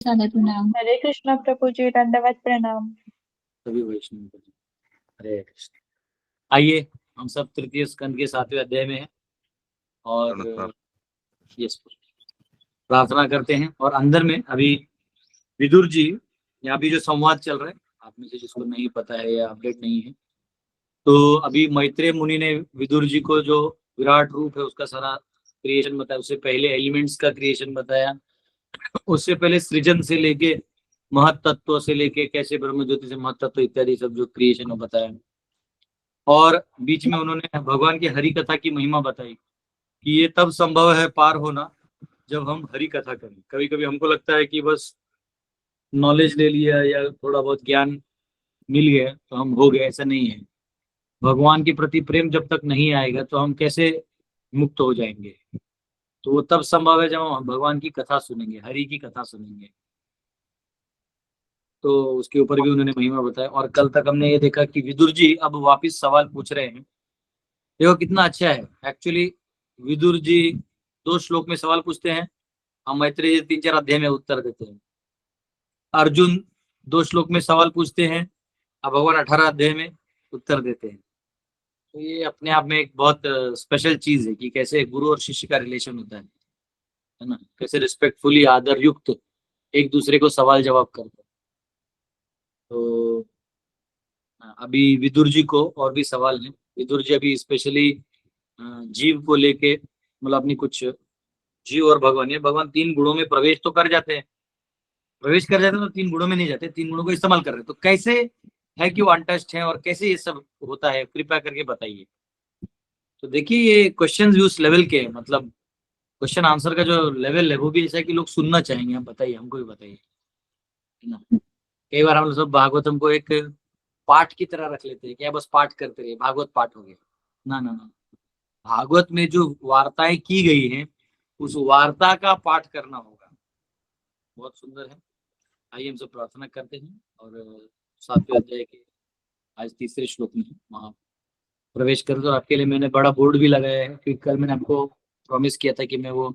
सादर प्रणाम। हरे कृष्णा प्रभु जी, दंडवत प्रणाम। सभी वैष्णव को जी, हरे कृष्ण। आइए, हम सब तृतीय स्कंद के 7वें अध्याय में हैं और यस प्रार्थना करते हैं। और अंदर में अभी विदुर जी, यहाँ भी जो संवाद चल रहा है, आप में से जिसको नहीं पता है या अपडेट नहीं है, तो अभी मैत्रेय मुनि ने विदुर जी को जो विराट रूप है उसका सारा क्रिएशन बताया, उससे पहले एलिमेंट्स का क्रिएशन बताया, उससे पहले सृजन से लेके महत तत्व से लेके कैसे ब्रह्म ज्योति से महत तत्व इत्यादि सब जो क्रिएशन बताया। और बीच में उन्होंने भगवान की हरि कथा की महिमा बताई कि ये तब संभव है पार होना जब हम हरि कथा करें। कभी कभी हमको लगता है कि बस नॉलेज ले लिया या थोड़ा बहुत ज्ञान मिल गया तो हम हो गए, ऐसा नहीं है। भगवान के प्रति प्रेम जब तक नहीं आएगा तो हम कैसे मुक्त हो जाएंगे। तो वो तब संभव है जब हम भगवान की कथा सुनेंगे, हरि की कथा सुनेंगे। तो उसके ऊपर भी उन्होंने महिमा बताया। और कल तक हमने ये देखा कि विदुर जी अब वापिस सवाल पूछ रहे हैं। देखो कितना अच्छा है एक्चुअली। विदुर जी 2 श्लोक में सवाल पूछते हैं, हम मैत्रेय 3-4 अध्याय में उत्तर देते हैं। अर्जुन 2 श्लोक में सवाल पूछते हैं, अब भगवान 18 अध्याय में उत्तर देते हैं। तो ये अपने आप में एक बहुत स्पेशल चीज है कि कैसे गुरु और शिष्य का रिलेशन होता है ना, कैसे रिस्पेक्टफुली आदर युक्त एक दूसरे को सवाल जवाब करते हैं। तो अभी विदुर जी को और भी सवाल हैं। विदुर जी अभी स्पेशली जीव को लेके, मतलब अपनी कुछ जीव और भगवान, ये भगवान 3 गुणों में प्रवेश तो कर जाते हैं, प्रवेश कर जाते हैं तो 3 गुणों में नहीं जाते, 3 गुणों को इस्तेमाल कर रहे हैं। तो कैसे है कि वो अनटच्ड है और कैसे ये सब होता है, कृपया करके बताइए। तो देखिए ये क्वेश्चंस भी उस लेवल के हैं, मतलब क्वेश्चन आंसर का जो लेवल है वो भी ऐसा है कि लोग सुनना चाहेंगे। आप बताइए, हमको भी बताइए, है ना। कई बार हम लोग सब भागवतम को एक पाठ की तरह रख लेते हैं, क्या बस पाठ करते रहे, भागवत पाठ हो गया। ना ना ना, भागवत में जो वार्ताएं की गई हैं उस वार्ता का पाठ करना होगा। बहुत सुंदर है। आइए हम सब प्रार्थना करते हैं और 7वें अध्याय के आज तीसरे श्लोक में वहां प्रवेश कर दो। आपके लिए मैंने बड़ा बोर्ड भी लगाया है क्योंकि कल मैंने आपको प्रॉमिस किया था कि मैं वो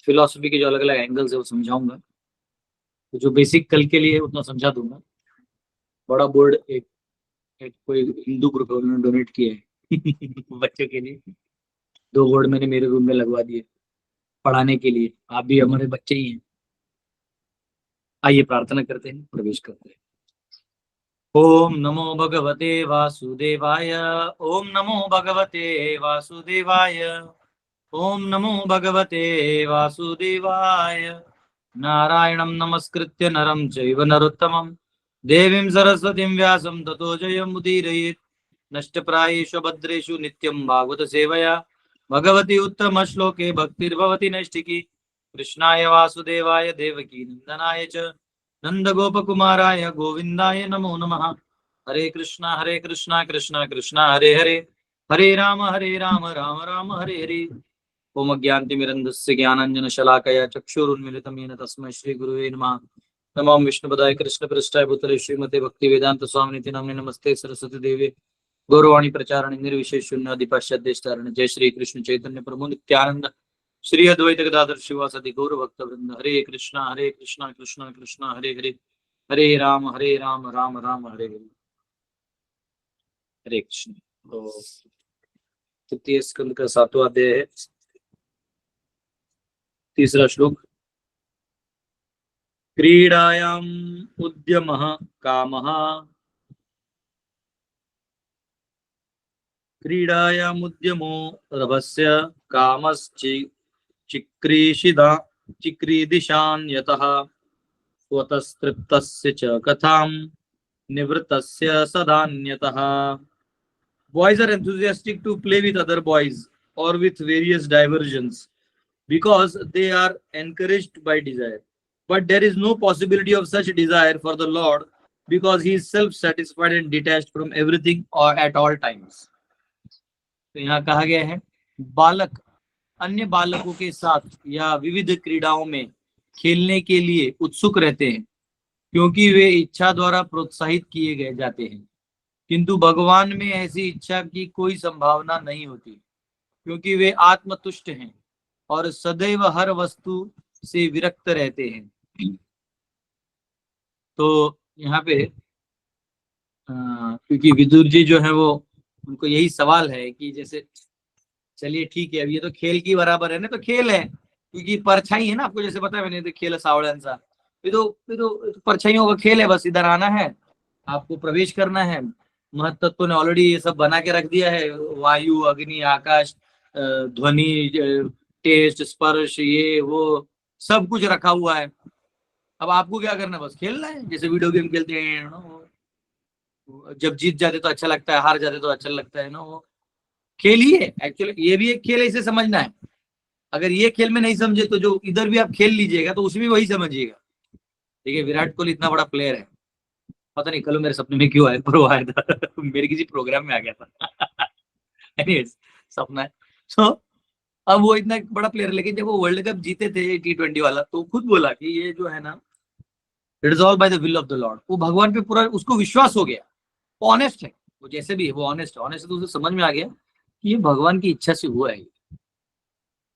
फिलोसफी के जो अलग अलग एंगल्स है वो समझाऊंगा। तो जो बेसिक कल के लिए उतना समझा दूंगा। बड़ा बोर्ड एक कोई हिंदू ग्रुप है, उन्होंने डोनेट किया है बच्चों के लिए। 2 बोर्ड मैंने मेरे रूम में लगवा दिए पढ़ाने के लिए। आप भी हमारे बच्चे ही हैं। आइए प्रार्थना करते हैं, प्रवेश करते हैं। ओम नमो भगवते वासुदेवाय। ओम नमो भगवते वासुदेवाय। ओम नमो भगवते वासुदेवाय। नारायणं नमस्कृत्य नरं चैव नरोत्तमं देवीं सरस्वतीं व्यासं ततो जयमुदीरयेत्। नष्टप्रायेषु भद्रेषु नित्यं भागवत सेवया भगवती उत्तम श्लोके भक्तिर्भवति नैष्टिकी। कृष्णाय वासुदेवाय देवकी नंदनाय च नंदगोपकुमाराय गोविंदाय नमो नमः। हरे कृष्णा कृष्णा कृष्णा हरे हरे, हरे राम राम राम हरे हरे। ओम ज्ञानतिमिरन्धस्य ज्ञानाञ्जनशलाकया चक्षुरुन्मिलितं येन तस्मै श्रीगुरुवे नमः। नमो विष्णुपदाय कृष्णपृष्ठाय भूतले श्रीमते भक्तिवेदान्तस्वामिनिति नाम्ने नमस्ते सरस्वती देवे गौरवाणी प्रचारण निर्विशेष शून्यादि पाश्चात्येष्टारण। जय श्री कृष्ण चैतन्य प्रभु नित्यानंद श्री अद्वैत गदाधर शिवासदि गौर भक्त वृंद। हरे कृष्णा कृष्णा कृष्णा हरे हरे, हरे राम राम राम हरे हरे। हरे कृष्ण। तो तृतीय स्कंद का 7वां अध्याय है, तीसरा श्लोक। क्रीडायाम् उद्यमः कामः, क्रीडायामुद्यमो रभस्य चिक्रीदिशान् यतः स्वतस्तृप्तस्य च कथां निवृत्तस्य सदान्यतः। Boys are enthusiastic to play with other boys or with various diversions because they are encouraged by desire. But there is no possibility of such desire for the Lord because he is self-satisfied and detached from everything or at all times. तो यहाँ कहा गया है बालक अन्य बालकों के साथ या विविध क्रीड़ाओं में खेलने के लिए उत्सुक रहते हैं क्योंकि वे इच्छा द्वारा प्रोत्साहित किए गए जाते हैं। किंतु भगवान में ऐसी इच्छा की कोई संभावना नहीं होती क्योंकि वे आत्मतुष्ट हैं और सदैव हर वस्तु से विरक्त रहते हैं। तो यहाँ पे क्योंकि विदुर जी जो है वो, उनको यही सवाल है कि जैसे चलिए ठीक है, अब ये तो खेल की बराबर है ना, तो खेल है क्योंकि परछाई है ना, आपको जैसे पता है मैंने तो खेल सावळ्यांचा, ये तो परछाइयों का खेल है, बस इधर आना है, आपको प्रवेश करना है। महतत्व ने ऑलरेडी ये सब बना के रख दिया है, वायु, अग्नि, आकाश, ध्वनि, टेस्ट, स्पर्श, ये वो सब कुछ रखा हुआ है। अब आपको क्या करना है, बस खेलना है, जैसे वीडियो गेम खेलते हैं ना, जब जीत जाते तो अच्छा लगता है, हार जाते तो अच्छा लगता है ना, वो खेल ही है एक्चुअली, ये भी एक खेल है, इसे समझना है। अगर ये खेल में नहीं समझे तो जो इधर भी आप खेल लीजिएगा तो उसमें वही समझिएगा। देखिए विराट कोहली इतना बड़ा प्लेयर है, पता नहीं कल मेरे सपने में क्यों आया, पर वो आया था मेरे किसी प्रोग्राम में आ गया था Anyways, सपना है। तो अब वो इतना बड़ा प्लेयर, लेकिन जब वो वर्ल्ड कप जीते थे T20 वाला, तो खुद बोला कि ये जो है ना, it is all by the will of the Lord. वो भगवान पे पूरा उसको विश्वास हो गया, वो ऑनेस्ट है, वो जैसे भी है वो ऑनेस्ट है, ऑनेस्ट तो उसे समझ में आ गया कि ये भगवान की इच्छा से हुआ है।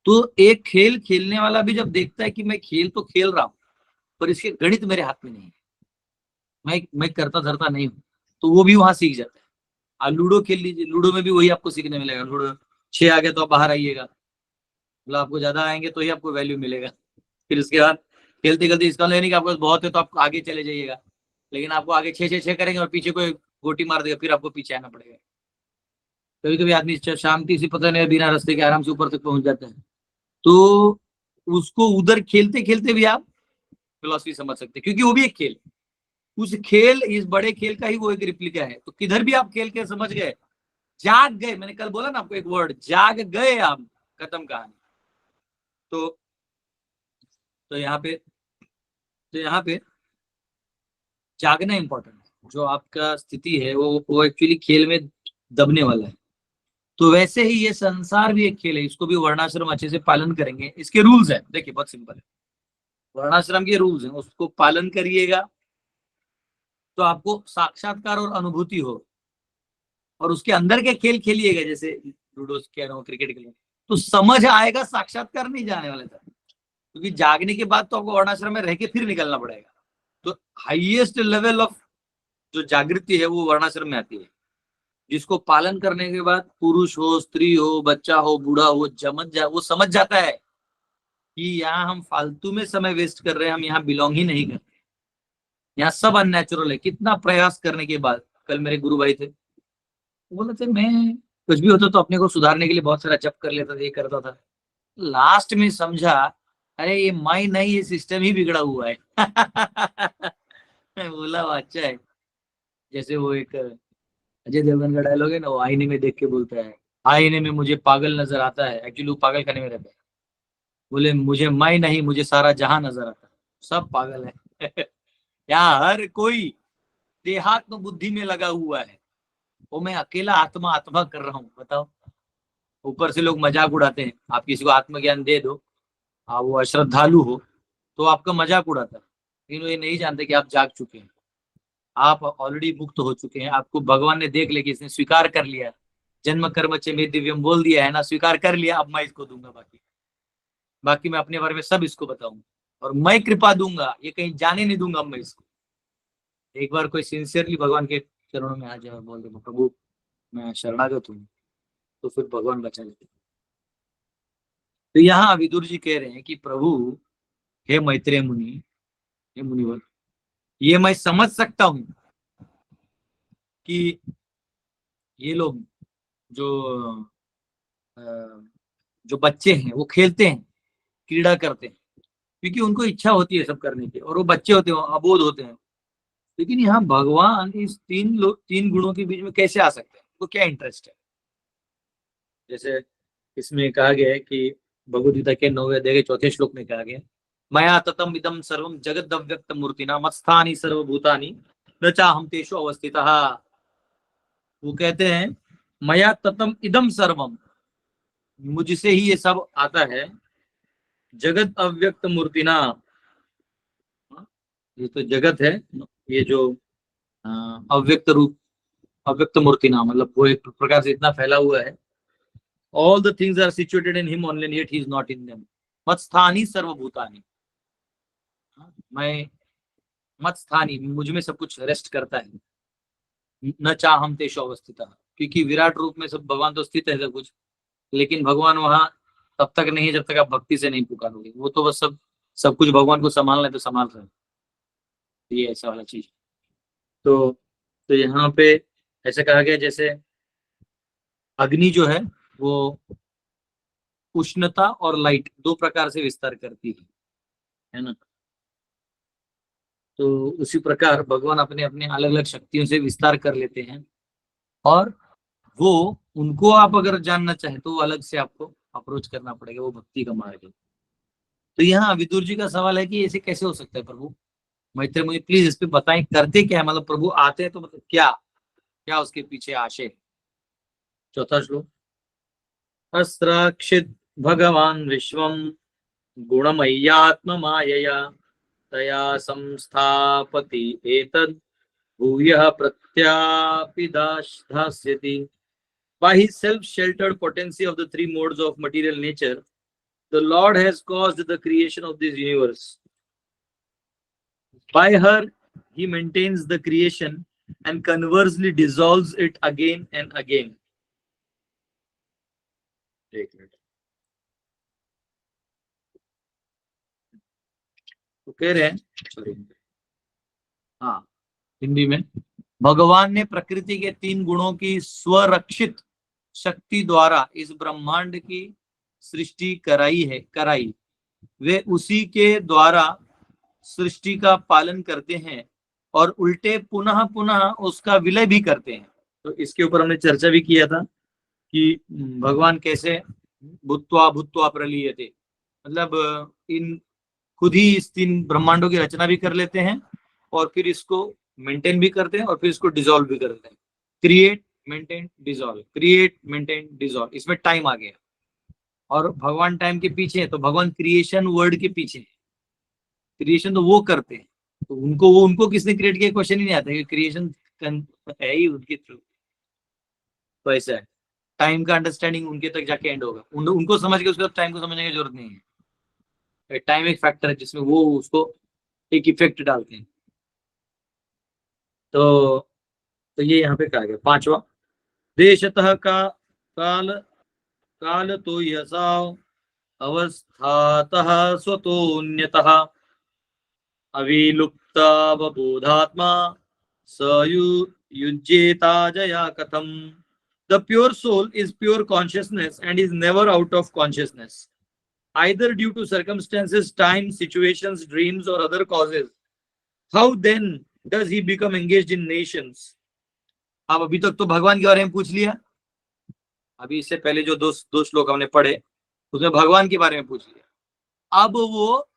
तो एक खेल खेलने वाला भी जब देखता है कि मैं खेल तो खेल रहा हूं, पर इसके गणित मेरे हाथ में नहीं है, मैं करता धरता नहीं हूं, तो वो भी वहां सीख जाता है। आप लूडो खेल लीजिए, लूडो में भी वही आपको सीखने मिलेगा। लूडो 6 आ गया तो आप बाहर आइएगा, मतलब आपको ज्यादा आएंगे तो ही आपको वैल्यू मिलेगा। फिर उसके बाद खेलते खेलते, इसका लेने का आपके पास बहुत है तो आप आगे चले जाइएगा, लेकिन आपको आगे 6 करेंगे और पीछे कोई गोटी मार देगा, फिर आपको पीछे आना पड़ेगा। कभी कभी आदमी शांति से, पता नहीं, बिना रास्ते के आराम से ऊपर तक पहुंच जाता है। तो उसको उधर खेलते खेलते भी आप फिलॉसफी समझ सकते हैं, क्योंकि वो भी एक खेल, उस खेल, इस बड़े खेल का ही वो एक रिप्लिका है। तो किधर भी आप खेल के समझ गए, जाग गए, मैंने कल बोला ना आपको एक वर्ड, जाग गए आप, खत्म कहानी। तो तो यहाँ पे तो यहाँ पे जागना इंपॉर्टेंट है। जो आपका स्थिति है वो एक्चुअली खेल में दबने वाला है। तो वैसे ही ये संसार भी एक खेल है, इसको भी वर्णाश्रम अच्छे से पालन करेंगे। इसके रूल्स है, देखिए बहुत सिंपल है, वर्णाश्रम के रूल्स हैं, उसको पालन करिएगा तो आपको साक्षात्कार और अनुभूति हो। और उसके अंदर के खेल खेलिएगा, जैसे लूडो कह रहा हूँ, क्रिकेट खेल, तो समझ आएगा, साक्षात्कार नहीं जाने वाले था, क्योंकि जागने के बाद तो आपको वर्णाश्रम में रह के फिर निकलना पड़ेगा। तो हाईएस्ट लेवल ऑफ जो जागृति है वो वर्णाश्रम में आती है, जिसको पालन करने के बाद पुरुष हो, स्त्री हो, बच्चा हो, बूढ़ा हो, वो समझ जाता है कि यहाँ हम फालतू में समय वेस्ट कर रहे हैं, हम यहाँ बिलोंग ही नहीं करते, यहाँ सब अननेचुरल है। कितना प्रयास करने के बाद, कल मेरे गुरु भाई थे, वो बोले थे मैं कुछ भी होता तो अपने को सुधारने के लिए बहुत सारा जप कर लेता था, ये करता था। लास्ट में समझा, अरे ये माई नहीं, ये सिस्टम ही बिगड़ा हुआ है मैं बोला वो अच्छा है। जैसे वो एक अजय देवगन का डायलॉग है ना, वो आईने में देख के बोलता है, आईने में मुझे पागल नजर आता है, एक्चुअली वो पागल खाने में रहता है। बोले मुझे मैं नहीं, मुझे सारा जहां नजर आता है, सब पागल है यहाँ हर कोई देहात्म बुद्धि में लगा हुआ है, वो मैं अकेला आत्मा आत्मा कर रहा हूँ, बताओ। ऊपर से लोग मजाक उड़ाते हैं, आप किसी को आत्मज्ञान दे दो, आप वो अश्रद्धालु हो तो आपका मजाक उड़ाता है, लेकिन वो ये नहीं जानते कि आप जाग चुके हैं, आप ऑलरेडी मुक्त हो चुके हैं। आपको भगवान ने देख लिया, इसने स्वीकार कर लिया, जन्म कर्म चे में दिव्यम बोल दिया है ना, स्वीकार कर लिया, अब मैं इसको दूंगा, बाकी बाकी मैं अपने बारे में सब इसको बताऊंगा, और मैं कृपा दूंगा, ये कहीं जाने नहीं दूंगा। अब मैं इसको, एक बार कोई सिंसियरली भगवान के चरणों में आ जाए और बोल दे प्रभु मैं शरणागत हूँ, तो फिर भगवान बचा लेते। तो यहाँ विदुर जी कह रहे हैं कि प्रभु, हे मैत्रेय मुनि, हे मुनिवर, ये मैं समझ सकता हूं कि ये लोग जो अ, जो बच्चे हैं वो खेलते हैं, क्रीड़ा करते हैं, क्योंकि उनको इच्छा होती है सब करने की, और वो बच्चे होते हैं, अबोध होते हैं। लेकिन यहाँ भगवान इस तीन गुणों के बीच में कैसे आ सकते हैं, उनको क्या इंटरेस्ट है। जैसे इसमें कहा गया है कि भगवद गीता के 9वें अध्याय के 4थे श्लोक में कहा गया, मया ततम इदम सर्वम जगद अव्यक्त मूर्तिना मत्स्थानि सर्वभूतानि न चाहम तेषु अवस्थितः। वो कहते हैं मया ततम इदम सर्वम, मुझसे ही ये सब आता है, जगत अव्यक्त मूर्तिना, ये तो जगत है, ये जो अव्यक्त रूप, अव्यक्त मूर्तिना मतलब वो एक प्रकार से इतना फैला हुआ है। All the things are situated in him only yet he is not in them, मत्स्थानि सर्वभूतानि। मैं मत स्थानी, मुझ में सब कुछ रेस्ट करता है। न चाहम तेषु अवस्थितः, क्योंकि विराट रूप में सब भगवान तो स्थित है सब कुछ, लेकिन भगवान वहां तब तक नहीं है जब तक आप भक्ति से नहीं पुकारोगे। वो तो बस सब सब कुछ भगवान को संभालना है तो संभाल रहे हैं। ये ऐसा वाला चीज। तो तो यहाँ पे ऐसे कहा गया जैसे अग्नि जो है वो उष्णता और लाइट दो प्रकार से विस्तार करती है ना। तो उसी प्रकार भगवान अपने अपने अलग अलग शक्तियों से विस्तार कर लेते हैं, और वो उनको आप अगर जानना चाहें तो अलग से आपको अप्रोच करना पड़ेगा, वो भक्ति का मार्ग है। तो यहाँ विदुर जी का सवाल है कि ऐसे कैसे हो सकता है प्रभु, मैत्रेय मुझे प्लीज इस पे बताएं, करते क्या है, मतलब प्रभु आते हैं तो मतलब क्या क्या उसके पीछे आशय है। चौथा श्लोक, अस्त्राक्षित भगवान विश्वम गुणमय्यात्म मायया तया संस्थापति एतद् भूयः प्रत्यापिदास्यति। By his self-sheltered potency of the three modes of material nature, the Lord has caused the creation of this universe. By her, he maintains the creation and conversely dissolves it again and again. तो कह रहे हैं, sorry, हाँ, हिंदी में, भगवान ने प्रकृति के तीन गुणों की स्वरक्षित शक्ति द्वारा इस ब्रह्मांड की सृष्टि कराई। वे उसी के द्वारा सृष्टि का पालन करते हैं और उल्टे पुनः पुनः उसका विलय भी करते हैं। तो इसके ऊपर हमने चर्चा भी किया था कि भगवान कैसे भूत्वा भूत्वा प्रलीयते, मतलब इन खुद ही इस तीन ब्रह्मांडों की रचना भी कर लेते हैं और फिर इसको मेंटेन भी करते हैं और फिर इसको डिसॉल्व भी करते हैं। Create maintain dissolve, create maintain dissolve, इसमें टाइम आ गया। और भगवान टाइम के पीछे है तो भगवान क्रिएशन वर्ड के पीछे है। क्रिएशन तो वो करते हैं, तो उनको किसने क्रिएट किया क्वेश्चन ही नहीं आता, क्रिएशन है ही उनके थ्रू। तो ऐसा है, टाइम का अंडरस्टैंडिंग उनके तक जाके एंड होगा। उनको समझ के उसके बाद टाइम को समझने की जरूरत नहीं है। टाइम एक फैक्टर है जिसमें वो उसको एक इफेक्ट डालते हैं। तो ये यहाँ पे कहा गया। पांचवा, देशतः का काल काल तो यसा अवस्थातः स्वतोन्यतः अविलुप्तावबोधात्मा युज्येताजया कथम। The pure soul is pure consciousness and is never out of consciousness, either due to circumstances, time, situations, dreams, or other causes. How then does he become engaged in nations? अब अभी तक तो भगवान के बारे में पूछ लिया, अभी इससे पहले जो दो श्लोक हमने पढ़े उसमें भगवान के बारे में पूछ लिया। अब वो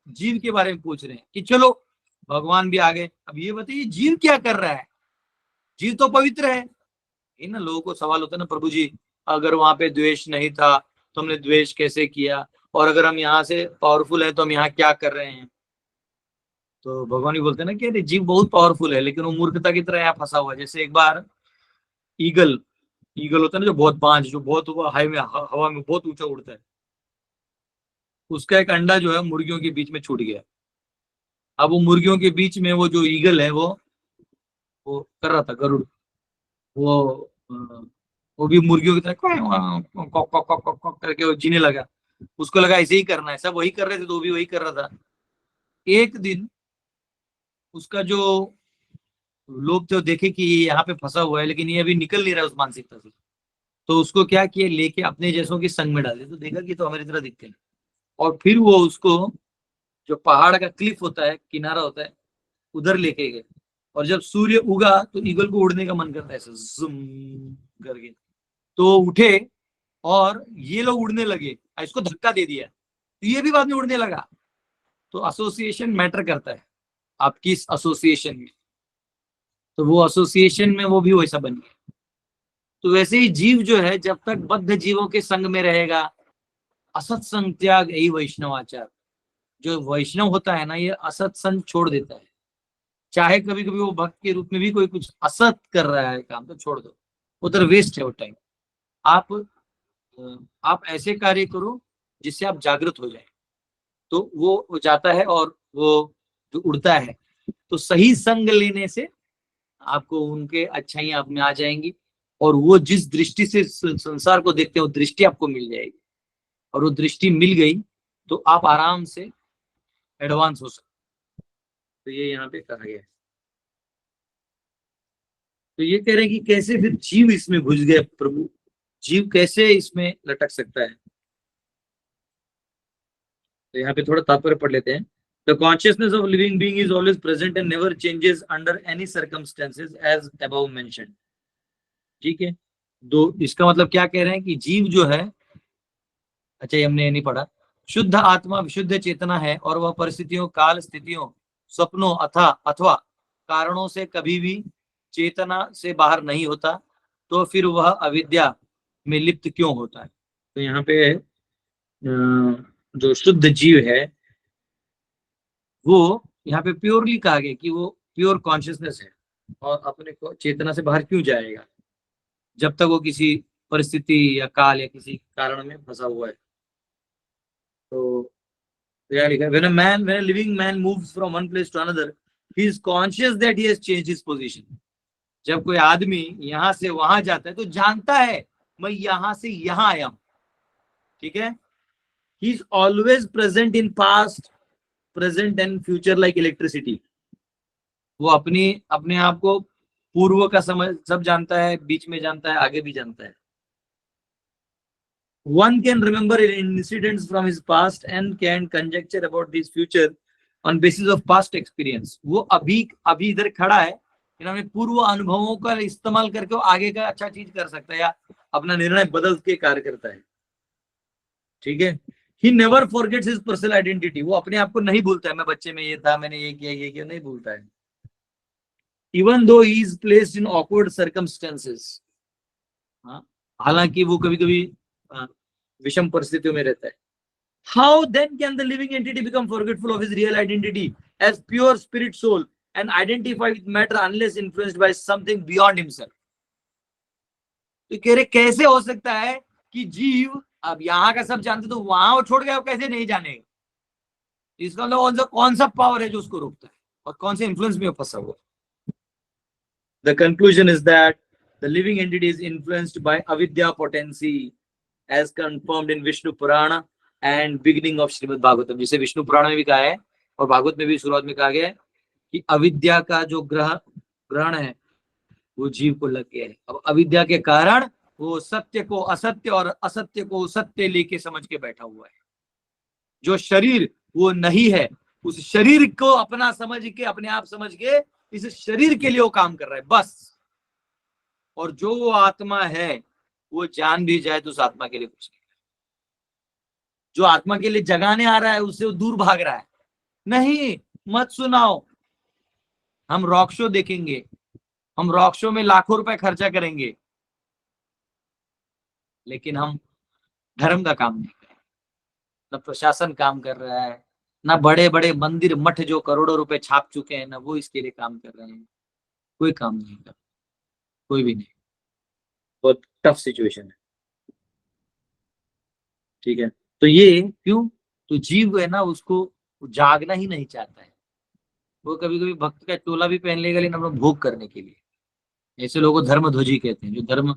जीव के बारे में पूछ रहे हैं कि चलो भगवान भी आ गए, अब ये बताइए जीव क्या कर रहा है। जीव तो पवित्र है। इन लोगों को सवाल होता है ना, प्रभु जी अगर वहां पे द्वेष नहीं था तो हमने द्वेष कैसे किया, और अगर हम यहाँ से पावरफुल है तो हम यहाँ क्या कर रहे हैं। तो भगवान भी बोलते हैं ना कि जीव बहुत पावरफुल है लेकिन वो मूर्खता की तरह यहाँ फंसा हुआ है। जैसे एक बार ईगल होता है ना, जो बहुत बांझ, जो बहुत हवा में बहुत ऊंचा उड़ता है, उसका एक अंडा जो है मुर्गियों के बीच में छूट गया। अब वो मुर्गियों के बीच में वो जो ईगल है वो कर रहा था गरुड़, वो वो भी मुर्गियों की तरह cock cock cock cock cock करके वो जीने लगा। उसको लगा ऐसे ही करना है, सब वही कर रहे थे तो वो भी वही कर रहा था। एक दिन उसका जो लोग थे देखे कि ये यहाँ पे फंसा हुआ है लेकिन ये अभी निकल नहीं रहा है उस मानसिकता से, तो उसको क्या किया, लेके अपने जैसों के संग में डाले, तो देखा कि तो हमारी तरह दिखते हैं। और फिर वो उसको जो पहाड़ का क्लिफ होता है, किनारा होता है, उधर लेके गए। और जब सूर्य उगा तो ईगल को उड़ने का मन करता है ऐसे जुम करके, तो उठे और ये लोग उड़ने लगे, इसको धक्का दे दिया तो ये भी बाद में उड़ने लगा। तो एसोसिएशन मैटर करता है आपकी इस एसोसिएशन में, तो वो एसोसिएशन में वो भी वैसा बन गया। तो वैसे ही जीव जो है जब तक बद्ध जीवों के संग में रहेगा, असत्संग त्याग यही वैष्णवाचार। जो वैष्णव होता है ना, ये असत्संग छोड़ देता है। चाहे कभी कभी वो भक्त के रूप में भी कोई कुछ असत कर रहा है काम, तो छोड़ दो, उधर वेस्ट है वो टाइम। आप ऐसे कार्य करो जिससे आप जागृत हो जाए, तो वो जाता है और वो जो उड़ता है तो सही संग लेने से आपको उनके अच्छाइयां आप में आ जाएंगी, और वो जिस दृष्टि से संसार को देखते हैं वो दृष्टि आपको मिल जाएगी, और वो दृष्टि मिल गई तो आप आराम से एडवांस हो सकते। तो ये यहाँ पे कहा गया है। तो ये कह रहे हैं कि कैसे फिर जीव इसमें घुस गए, प्रभु जीव कैसे इसमें लटक सकता है। तो यहाँ पे थोड़ा तात्पर्य पढ़ लेते हैं। The consciousness of living being is always present and never changes under any circumstances as above mentioned। ठीक है, दो इसका मतलब क्या कह रहे हैं कि जीव जो है, अच्छा ये हमने नहीं पढ़ा, शुद्ध आत्मा विशुद्ध चेतना है और वह परिस्थितियों, काल, स्थितियों, स्वप्नों अथवा कारणों से कभी भी चेतना से बाहर नहीं होता, तो फिर वह अविद्या में लिप्त क्यों होता है। तो यहाँ पे जो शुद्ध जीव है वो यहाँ पे प्योरली कहा गया कि वो प्योर कॉन्शियसनेस है, और अपने को चेतना से बाहर क्यों जाएगा जब तक वो किसी परिस्थिति या काल या किसी कारण में फंसा हुआ है। तो यहाँ लिखा है, when a living man moves from one place to another, he is conscious that he has changed his position। जब कोई आदमी यहाँ से वहां जाता है तो जानता है मैं यहाँ से यहाँ आया हूं। ठीक है, he is always present in past, present and future like electricity। वो अपने आप को पूर्व का समझ सब जानता है, बीच में जानता है, आगे भी जानता है। One can remember incidents from his past and can conjecture about his future on basis of past experience। वो अभी इधर खड़ा है, इन्होंने पूर्व अनुभवों का इस्तेमाल करके वो आगे का अच्छा चीज कर सकता है या अपना निर्णय बदल के कार्य करता है। ठीक है, he never forgets his personal identity। वो अपने आप को नहीं भूलता है, मैं बच्चे में ये था, मैंने ये किया, नहीं भूलता है। Even though he is placed in awkward circumstances। हालांकि वो कभी कभी विषम परिस्थितियों में रहता है। How then can the living entity become forgetful of his real identity as pure spirit soul and identify with matter unless influenced by something beyond himself। तो कह रहे कैसे हो सकता है कि जीव अब यहाँ का सब जानते तो वहां वो छोड़ गया, कैसे नहीं जानेगा। इसका मतलब कौन सा पावर है जो उसको रोकता है और कौन से इन्फ्लुएंस में फंसा हुआ। The conclusion is that the living entity is influenced by avidya potency as confirmed in Vishnu Purana and beginning of Shrimad Bhagavatam. जिसे विष्णु पुराण में भी कहा है और भागवत में भी शुरुआत में कहा गया है कि अविद्या का जो ग्रहण है वो जीव को लग गया है। अब अविद्या के कारण वो सत्य को असत्य और असत्य को सत्य लेके समझ के बैठा हुआ है। जो शरीर वो नहीं है, उस शरीर को अपना समझ के, अपने आप समझ के इस शरीर के लिए वो काम कर रहा है बस। और जो वो आत्मा है वो जान भी जाए तो उस आत्मा के लिए कुछ नहीं। जो आत्मा के लिए जगाने आ रहा है उससे वो दूर भाग रहा है। नहीं, मत सुनाओ, हम रॉक शो देखेंगे, हम रॉक शो में लाखों रुपए खर्चा करेंगे, लेकिन हम धर्म का काम नहीं कर रहे। न प्रशासन काम कर रहा है, ना बड़े बड़े मंदिर मठ जो करोड़ों रुपए छाप चुके हैं ना वो इसके लिए काम कर रहे हैं। कोई काम नहीं कर, कोई भी नहीं। बहुत टफ सिचुएशन है। ठीक है, तो ये क्यों, तो जीव है ना उसको जागना ही नहीं चाहता है। वो कभी कभी भक्त का चोला भी पहन लेगा लेकिन अपना भोग करने के लिए। ऐसे लोगों को धर्म ध्वजी कहते हैं, जो धर्म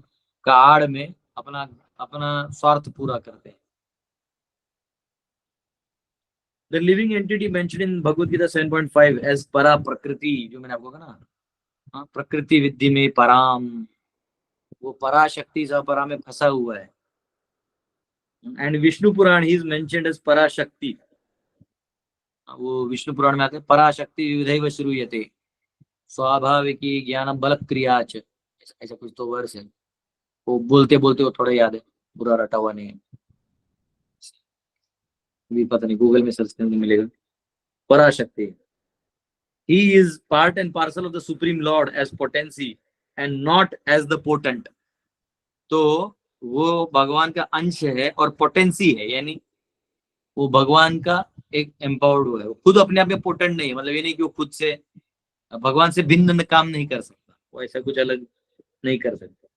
का आड़ में अपना अपना स्वार्थ पूरा करते हैं। The living entity mentioned in Bhagavad Gita 7.5 as para प्रकृति, जो मैंने आपको कहा ना, प्रकृति विद्धि में पराम, वो पराशक्ति परा में फंसा हुआ है। And Vishnu Purana he is mentioned as Parashakti. वो विष्णु पुराण में आते हैं पराशक्ति विधैव श्रूयते स्वाभाविकी ज्ञानम बल क्रियाच, ऐसा कुछ तो वर्ष है। वो बोलते बोलते वो थोड़ा याद है, पूरा रटा हुआ नहीं है, भी पता नहीं, गूगल में सर्च करने को मिलेगा। पराशक्ति, he is part and parcel of the supreme lord as potency and not as the potent। तो वो भगवान का अंश है और पोटेंसी है, यानी वो भगवान का एक एम्पावर्ड हुआ है। वो खुद अपने आप में पोटेंट नहीं है, मतलब ये नहीं कि वो खुद से भगवान से भिन्न काम नहीं कर सकता, वो ऐसा कुछ अलग नहीं कर सकता।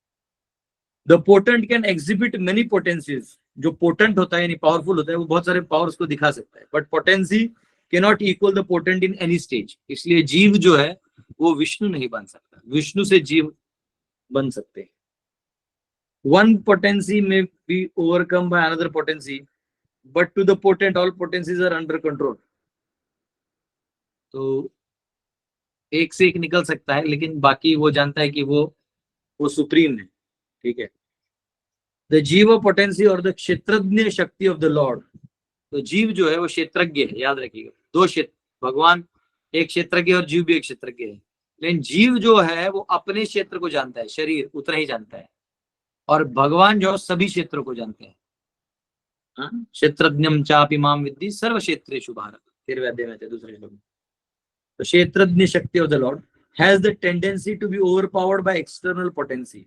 The potent can exhibit many potencies. जो पोटेंट होता है यानी पावरफुल होता है वो बहुत सारे पावर्स को दिखा सकता है, but potency cannot equal the potent in any stage. इसलिए जीव जो है वो विष्णु नहीं बन सकता, विष्णु से जीव बन सकते हैं. One potency may be overcome by another potency, but to the potent all potencies are under control. तो एक से एक निकल सकता है, लेकिन बाकी वो जानता है कि वो सुप्रीम है. ठीक है. द जीव पोटेंसी और द क्षेत्रज्ञ शक्ति ऑफ द लॉर्ड. तो जीव जो है वो क्षेत्रज्ञ है, याद रखिएगा. दो क्षेत्र, भगवान एक क्षेत्रज्ञ और जीव भी एक क्षेत्रज्ञ है. लेकिन जीव जो है वो अपने क्षेत्र को जानता है, शरीर उतना ही जानता है, और भगवान जो सभी क्षेत्रों को जानते हैं. क्षेत्रज्ञम चापि माम विद्धि सर्व क्षेत्रेषु भारत. 13वें अध्याय में दूसरे श्लोक में. तो kshetrajna shakti of the Lord has the tendency to be overpowered by external potency.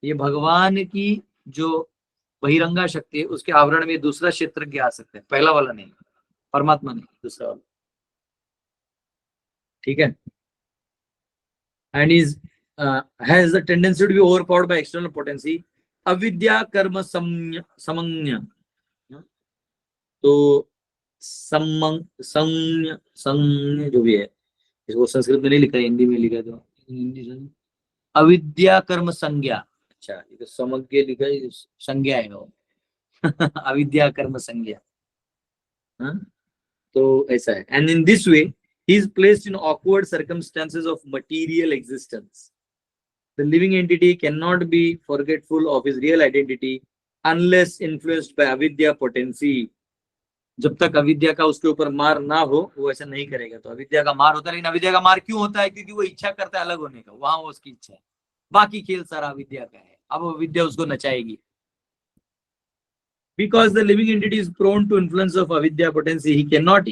ये भगवान की जो बहिरंगा शक्ति है उसके आवरण में दूसरा क्षेत्रज्ञ आ सकता है, पहला वाला नहीं, परमात्मा नहीं, दूसरा वाला. ठीक है. And is has the tendency to be overpowered by external potency. अविद्या कर्म समन्य. तो संज्ञ जो भी है, इसको संस्कृत में नहीं लिखा है, हिंदी में लिखा है. तो हिंदी अविद्या कर्म संज्ञा. अच्छा, ये तो समज्ञ लिखा है, संज्ञा है वो. अविद्या कर्म संज्ञा. तो ऐसा है. And in this way he is placed in awkward circumstances of material existence. The living entity can not be forgetful of his real identity unless influenced by अविद्या पोटेंसी. जब तक अविद्या का उसके ऊपर मार ना हो वो ऐसा नहीं करेगा. तो अविद्या का मार होता है, लेकिन अविद्या का मार क्यों होता है? क्योंकि वो इच्छा करता है अलग होने का, वहां वो उसकी इच्छा है. बाकी खेल सारा अविद्या का है. अब अविद्या उसको नचाएगी. Because the living entity is prone to influence of avidya potency, he cannot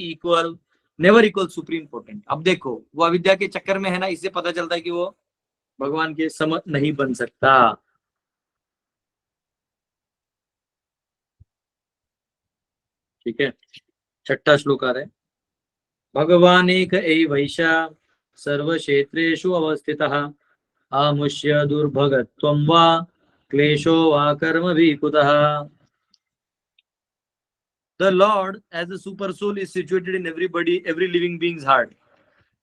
never equal supreme potent. अब देखो वो अविद्या के चक्कर में है ना, इससे पता चलता है कि वो भगवान के सम नहीं बन सकता. ठीक है. 6वां श्लोक आ रहा है. भगवान एक एवैषा सर्व क्षेत्रेषु अवस्थितः आमुष्य दुर्भगत्वं वा क्लेशो वा कर्म विकुतः. The Lord as a super soul is situated in every living being's heart.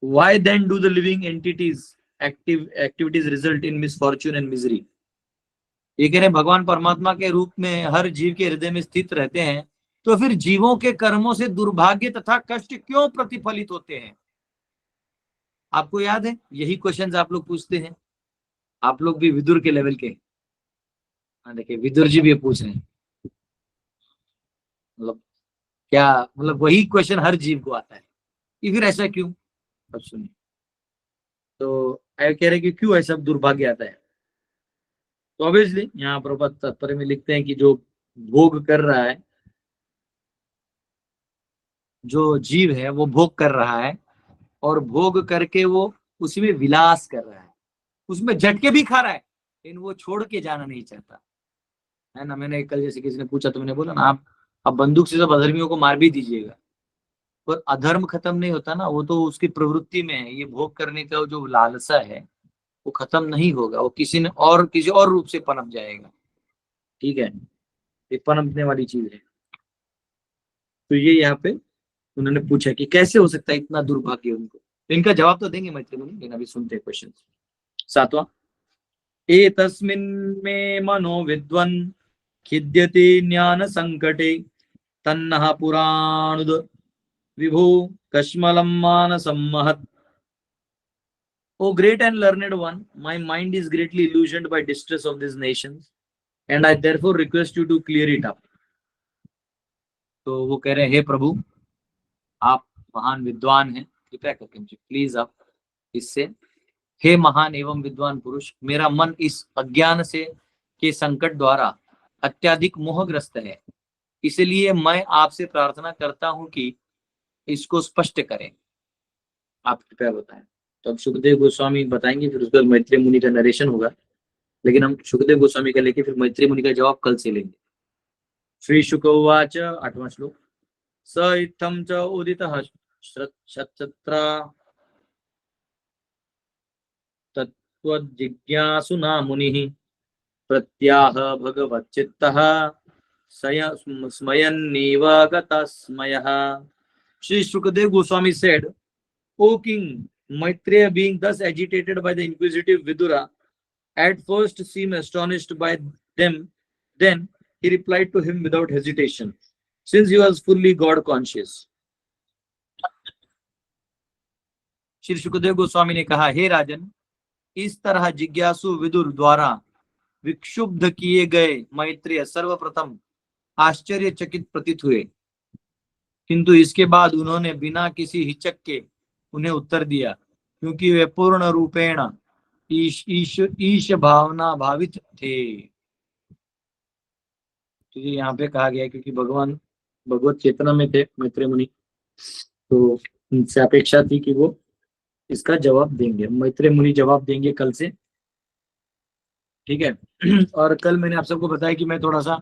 Why then do the living entities activities result in misfortune and misery? ये कह रहे भगवान परमात्मा के रूप में हर जीव के हृदय में स्थित रहते हैं, तो फिर जीवों के कर्मों से दुर्भाग्य तथा कष्ट क्यों प्रतिफलित होते हैं? आपको याद है, यही क्वेश्चंस आप लोग पूछते हैं. आप लोग भी विदुर के लेवल के. देखिए विदुर जी भी पूछ रहे हैं. मतलब क्या, मतलब वही क्वेश्चन हर जीव को आता है कि फिर ऐसा क्यों. अब सुनिए. तो कह रहे कि क्यों ऐसा दुर्भाग्य आता है. तो ऑब्वियसली यहाँ पर तात्पर्य में लिखते हैं कि जो भोग कर रहा है, जो जीव है वो भोग कर रहा है, और भोग करके वो उसी में विलास कर रहा है, उसमें झटके भी खा रहा है, लेकिन वो छोड़ के जाना नहीं चाहता है ना. मैंने कल जैसे किसी ने पूछा तो मैंने बोला ना, आप बंदूक से सब अधर्मियों को मार भी दीजिएगा, पर अधर्म खत्म नहीं होता ना, वो तो उसकी प्रवृत्ति में है. ये भोग करने का जो लालसा है वो खत्म नहीं होगा, वो किसी और रूप से पनप जाएगा. ठीक है. ये पनपने वाली चीज है. तो ये यहाँ पे उन्होंने पूछा कि कैसे हो सकता है इतना दुर्भाग्य उनको. तो इनका जवाब तो देंगे मैत्री मुनि, लेकिन अभी सुनते हैं क्वेश्चन. 7वां. एतस्मिन् मे मनो विद्वन् खिद्यते ज्ञान संकटे तन्नः पुराणुद विभु कश्मलं मानसं महत्. O great and learned one, my mind is greatly illusioned by distress of these nations, and I therefore request you to clear it up. तो वो कह रहे हैं, हे प्रभु आप महान विद्वान हैं, कृपया करके मुझे प्लीज आप इससे, हे महान एवं विद्वान पुरुष, मेरा मन इस अज्ञान से के संकट द्वारा अत्यधिक मोहग्रस्त है, इसलिए मैं आपसे प्रार्थना करता हूं कि इसको स्पष्ट करें. आप कृपया बताएं. तो अब सुखदेव गोस्वामी बताएंगे, फिर उसके बाद मैत्री मुनि का नरेशन होगा, लेकिन हम सुखदेव गोस्वामी का लेके फिर मैत्री मुनि का जवाब कल से लेंगे. श्री शुक उवाच. 8वां श्लोक. स इत्थं च उदितः शतचत्रा तत्त्वजिज्ञासुना मुनिः प्रत्याह भगवच्चित्तः स्मयन्नेव गतस्मयः Sri Shukadev Goswami said, O king, Maitreya being thus agitated by the inquisitive Vidura, at first seemed astonished by them. Then he replied to him without hesitation, since he was fully God conscious. Shri Sukhdev Goswami ने कहा, हे राजन, इस तरह जिज्ञासु विदुर द्वारा विक्षुब्ध किए गए मैत्रेय सर्वप्रथम आश्चर्यचकित प्रतीत हुए, किंतु इसके बाद उन्होंने बिना किसी हिचक के उन्हें उत्तर दिया, क्योंकि वे पूर्ण रूपेण ईश भावना भावित थे। तो यहाँ पे कहा गया क्योंकि भगवान भगवत चेतना में थे मैत्रेय मुनि, तो उनसे अपेक्षा थी कि वो इसका जवाब देंगे। मैत्रेय मुनि जवाब देंगे कल से, ठीक है। और कल मैंने आप सबको बताया कि मैं थोड़ा सा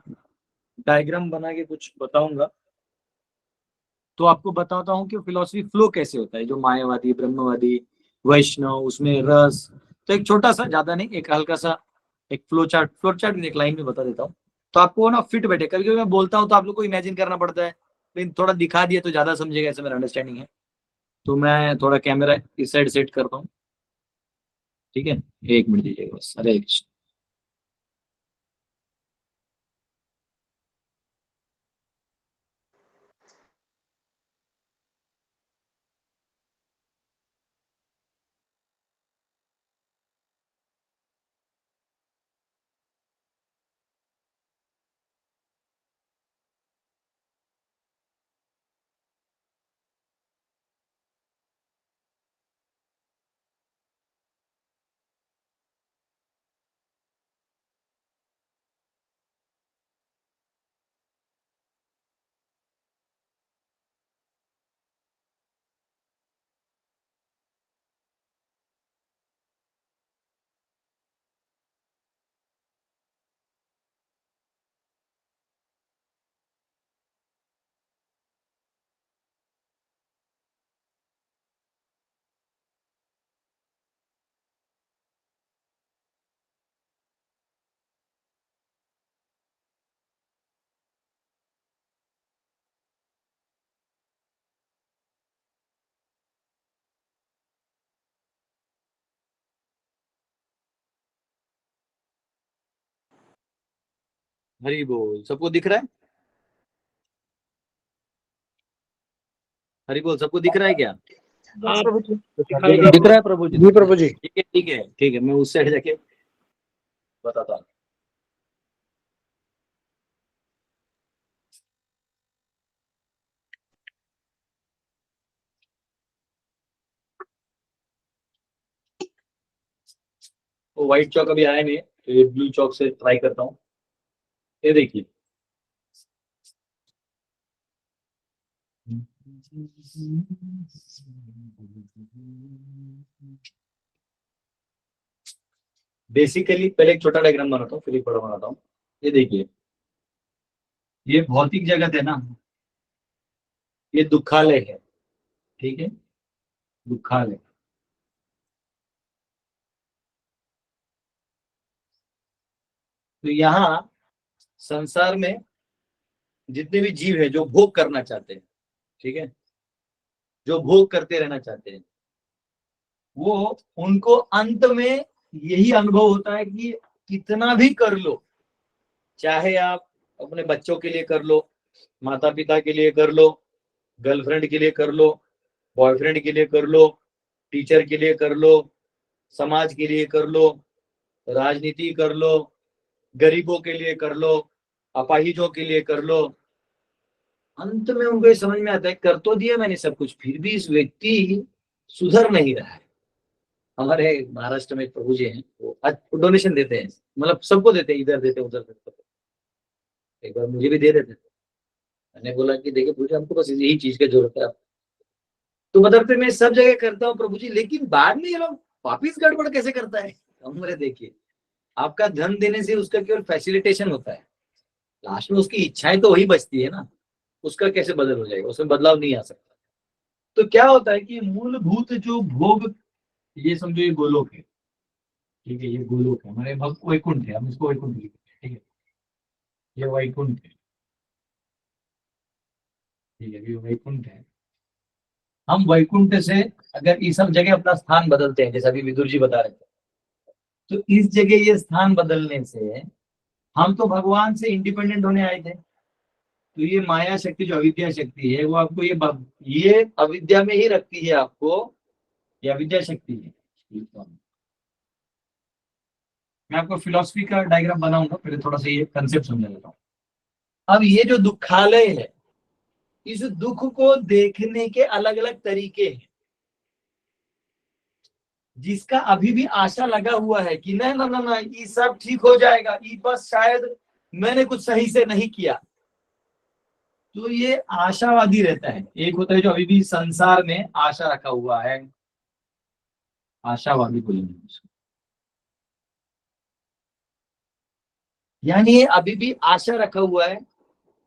डायग्राम बना के कुछ बताऊंगा, तो आपको बताता हूँ कि फिलॉसफी फ्लो कैसे होता है, जो मायावादी, ब्रह्मवादी, वैष्णव, उसमें रस। तो एक छोटा सा, ज्यादा नहीं, एक हल्का सा एक फ्लो चार्ट एक लाइन में बता देता हूँ, तो आपको ना फिट बैठे। कभी कभी मैं बोलता हूँ तो आप लोग को इमेजिन करना पड़ता है, लेकिन थोड़ा दिखा दिया तो ज्यादा समझेगा, ऐसा मेरा अंडरस्टैंडिंग है। तो मैं थोड़ा कैमरा इस साइड सेट करता हूँ, ठीक है, 1 मिनट दीजिएगा बस। हरे कृष्ण। हरि बोल। सबको दिख रहा है? हरि बोल। सबको दिख रहा है क्या? यस प्रभु जी। दिख रहा है प्रभु जी? जी प्रभु जी। ठीक है ठीक है ठीक है, मैं उस साइड जाके बताता हूँ। वो व्हाइट चौक अभी आया नहीं है, तो ये ब्लू चौक से ट्राई करता हूँ। ये देखिए, बेसिकली पहले एक छोटा डायग्राम बनाता हूँ, फिर एक बड़ा बनाता हूँ। ये देखिए, ये भौतिक जगत है ना, ये दुखालय है, ठीक है, दुखालय। तो यहाँ संसार में जितने भी जीव है जो भोग करना चाहते हैं, ठीक है, जो भोग करते रहना चाहते हैं, वो उनको अंत में यही अनुभव होता है कि कितना भी कर लो, चाहे आप अपने बच्चों के लिए कर लो, माता पिता के लिए कर लो, गर्लफ्रेंड के लिए कर लो, बॉयफ्रेंड के लिए कर लो, टीचर के लिए कर लो, समाज के लिए कर लो, राजनीति कर लो, गरीबों के लिए कर लो, अपाहिजों के लिए कर लो, अंत में उनको ये समझ में आता है कर तो दिया मैंने सब कुछ, फिर भी इस व्यक्ति सुधर नहीं रहा है। हमारे महाराष्ट्र में प्रभु जी हैं, वो डोनेशन देते हैं, मतलब सबको देते हैं, इधर देते उधर देते। एक बार मुझे भी दे देते थे, मैंने बोला कि देखिए प्रभु जी, हमको बस यही चीज की जरूरत है। तो बदलते मैं सब जगह करता हूँ प्रभु जी, लेकिन बाद में ये लोग वापिस गड़बड़ कैसे करता है। हमारे देखिए, आपका धन देने से उसका केवल फैसिलिटेशन होता है, लास्ट में उसकी इच्छाएं तो वही बचती है ना, उसका कैसे बदल हो जाएगा, उसमें बदलाव नहीं आ सकता। तो क्या होता है कि मूलभूत जो भोग, ये समझो ये गोलोक है, ठीक है, ये गोलोक है, हमारे भक्त वैकुंठ है, हम इसको वैकुंठ लिखते हैं, ठीक है, ये वैकुंठ है, ठीक है, ये वैकुंठ है। हम वैकुंठ से अगर ये सब जगह अपना स्थान बदलते हैं, जैसे अभी विदुर जी बता रहे थे, तो इस जगह ये स्थान बदलने से हम तो भगवान से इंडिपेंडेंट होने आए थे। तो ये माया शक्ति जो अविद्या शक्ति है वो आपको ये अविद्या में ही रखती है आपको, ये अविद्या शक्ति है। मैं आपको फिलॉसफी का डायग्राम बनाऊंगा, पहले थोड़ा सा ये कंसेप्ट समझा लेता हूँ। अब ये जो दुखालय है, इस दुख को देखने के अलग अलग तरीके हैं। जिसका अभी भी आशा लगा हुआ है कि नहीं ना ना ना ये सब ठीक हो जाएगा, ये बस शायद मैंने कुछ सही से नहीं किया, तो ये आशावादी रहता है। एक होता है जो अभी भी संसार में आशा रखा हुआ है, आशावादी बोलेंगे उसको। यानी ये अभी भी आशा रखा हुआ है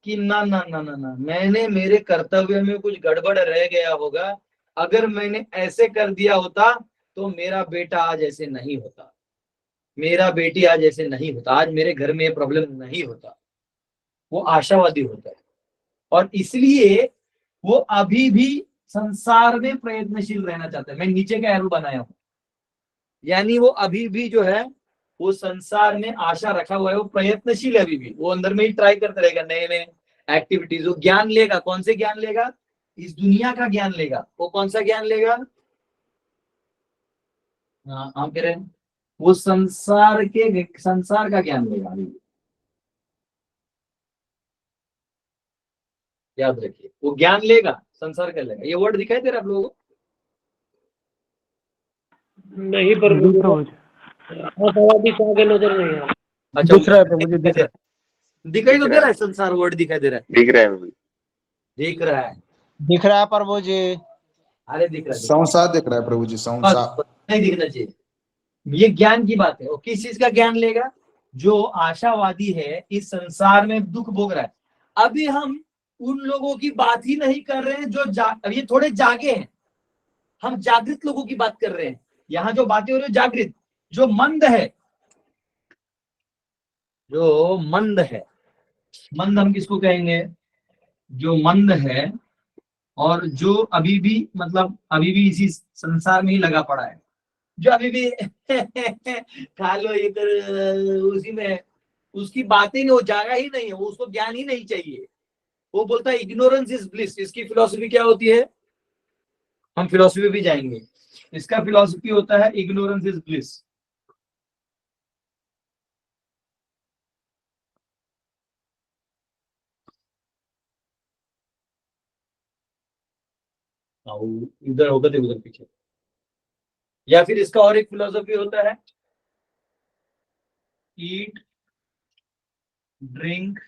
कि ना ना ना ना ना मैंने मेरे कर्तव्य में कुछ गड़बड़ रह गया होगा, अगर मैंने ऐसे कर दिया होता तो मेरा बेटा आज ऐसे नहीं होता, मेरा बेटी आज ऐसे नहीं होता, आज मेरे घर में ये प्रॉब्लम नहीं होता। वो आशावादी होता है और इसलिए वो अभी भी संसार में प्रयत्नशील रहना चाहता है। मैं नीचे का एरो बनाया हूं, यानी वो अभी भी जो है वो संसार में आशा रखा हुआ है, वो प्रयत्नशील है अभी भी, वो अंदर में ही ट्राई करते रहेगा नए नए एक्टिविटीज। वो ज्ञान लेगा, कौन से ज्ञान लेगा? इस दुनिया का ज्ञान लेगा। वो कौन सा ज्ञान लेगा? हाँ हम कह रहे हैं वो संसार का ज्ञान लेगा अभी। याद रखिए, वो ज्ञान लेगा, संसार का लेगा। ये वर्ड दिखाई दे रहा है आप लोगों को? नहीं पर आशावादी का आगे नजर नहीं आ। अच्छा, दिख रहा है प्रभु जी, दिख रहा है। दिखाई तो दे रहा है, संसार वर्ड दिखाई दे रहा है, दिख रहा है। दिख रहा है। दिख रहा है प्रभु जी। अरे दिख रहा है, संसार दिख रहा है प्रभु जी, बस संसार। नहीं दिखना चाहिए। ये ज्ञान की बात है। वो किस चीज का ज्ञान लेगा? जो आशावादी है, इस संसार में दुख भोग रहा है। अभी हम उन लोगों की बात ही नहीं कर रहे हैं जो अब ये थोड़े जागे हैं, हम जागृत लोगों की बात कर रहे हैं। यहाँ जो बातें हो रही है जागृत, जो मंद है, जो मंद है, मंद हम किसको कहेंगे? जो मंद है और जो अभी भी मतलब अभी भी इसी संसार में ही लगा पड़ा है, जो अभी भी खा लो इधर उसी में, उसकी बातें नहीं, वो जागा ही नहीं है, वो उसको ज्ञान ही नहीं चाहिए। वो बोलता है इग्नोरेंस इज ब्लिस। इसकी फिलॉसफी क्या होती है? हम फिलॉसफी भी जाएंगे। इसका फिलॉसफी होता है इग्नोरेंस इज ब्लिस। इधर होगा देखो उधर पीछे। या फिर इसका और एक फिलॉसफी होता है ईट ड्रिंक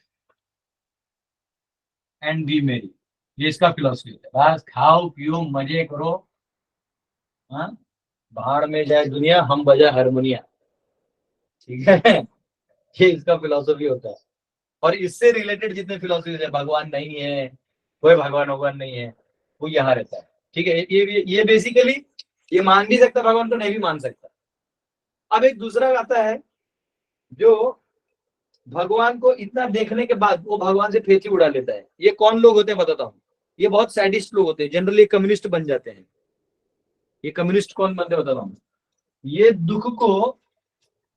एंड बी मेरी। ये इसका फिलॉसफी होता है, बस खाओ पियो मजे करो, हाँ, बाहर में जाए दुनिया, हम बजाए हारमोनिया। ठीक है, ये इसका फिलॉसफी होता है। और इससे रिलेटेड जितने फिलॉसफी है, भगवान नहीं है, कोई भगवान नहीं है, वो यहाँ रहता है। ठीक है, ये बेसिकली ये मान भी सकता भगवान को, नहीं भी मान सकता। अब एक दूसरा आता है जो भगवान को इतना देखने के बाद वो भगवान से फेंची उड़ा लेता है। ये कौन लोग होते हैं बताता हूँ। ये बहुत सैडिस्ट लोग होते हैं, जनरली कम्युनिस्ट बन जाते हैं। ये कम्युनिस्ट कौन बनते बताता हूँ। ये दुख को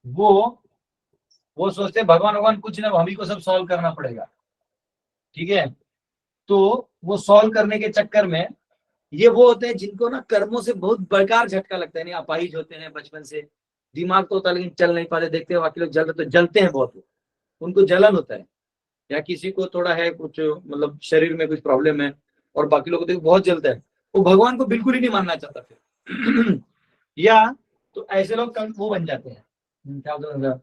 वो सोचते हैं भगवान कुछ ना, हम ही को सब सॉल्व करना पड़ेगा। ठीक है, तो वो सॉल्व करने के चक्कर में ये वो होते हैं जिनको ना कर्मों से बहुत बेकार झटका लगता है। नहीं, अपाहिज होते हैं बचपन से, दिमाग तो होता है लेकिन चल नहीं पाते। देखते हो बाकी लोग जल तो जलते हैं बहुत, उनको जलन होता है। या किसी को थोड़ा है कुछ मतलब शरीर में कुछ प्रॉब्लम है और बाकी लोग देखो बहुत जलता है, वो भगवान को बिल्कुल ही नहीं मानना चाहता फिर। या तो ऐसे लोग वो बन जाते हैं, क्या बोलते हैं,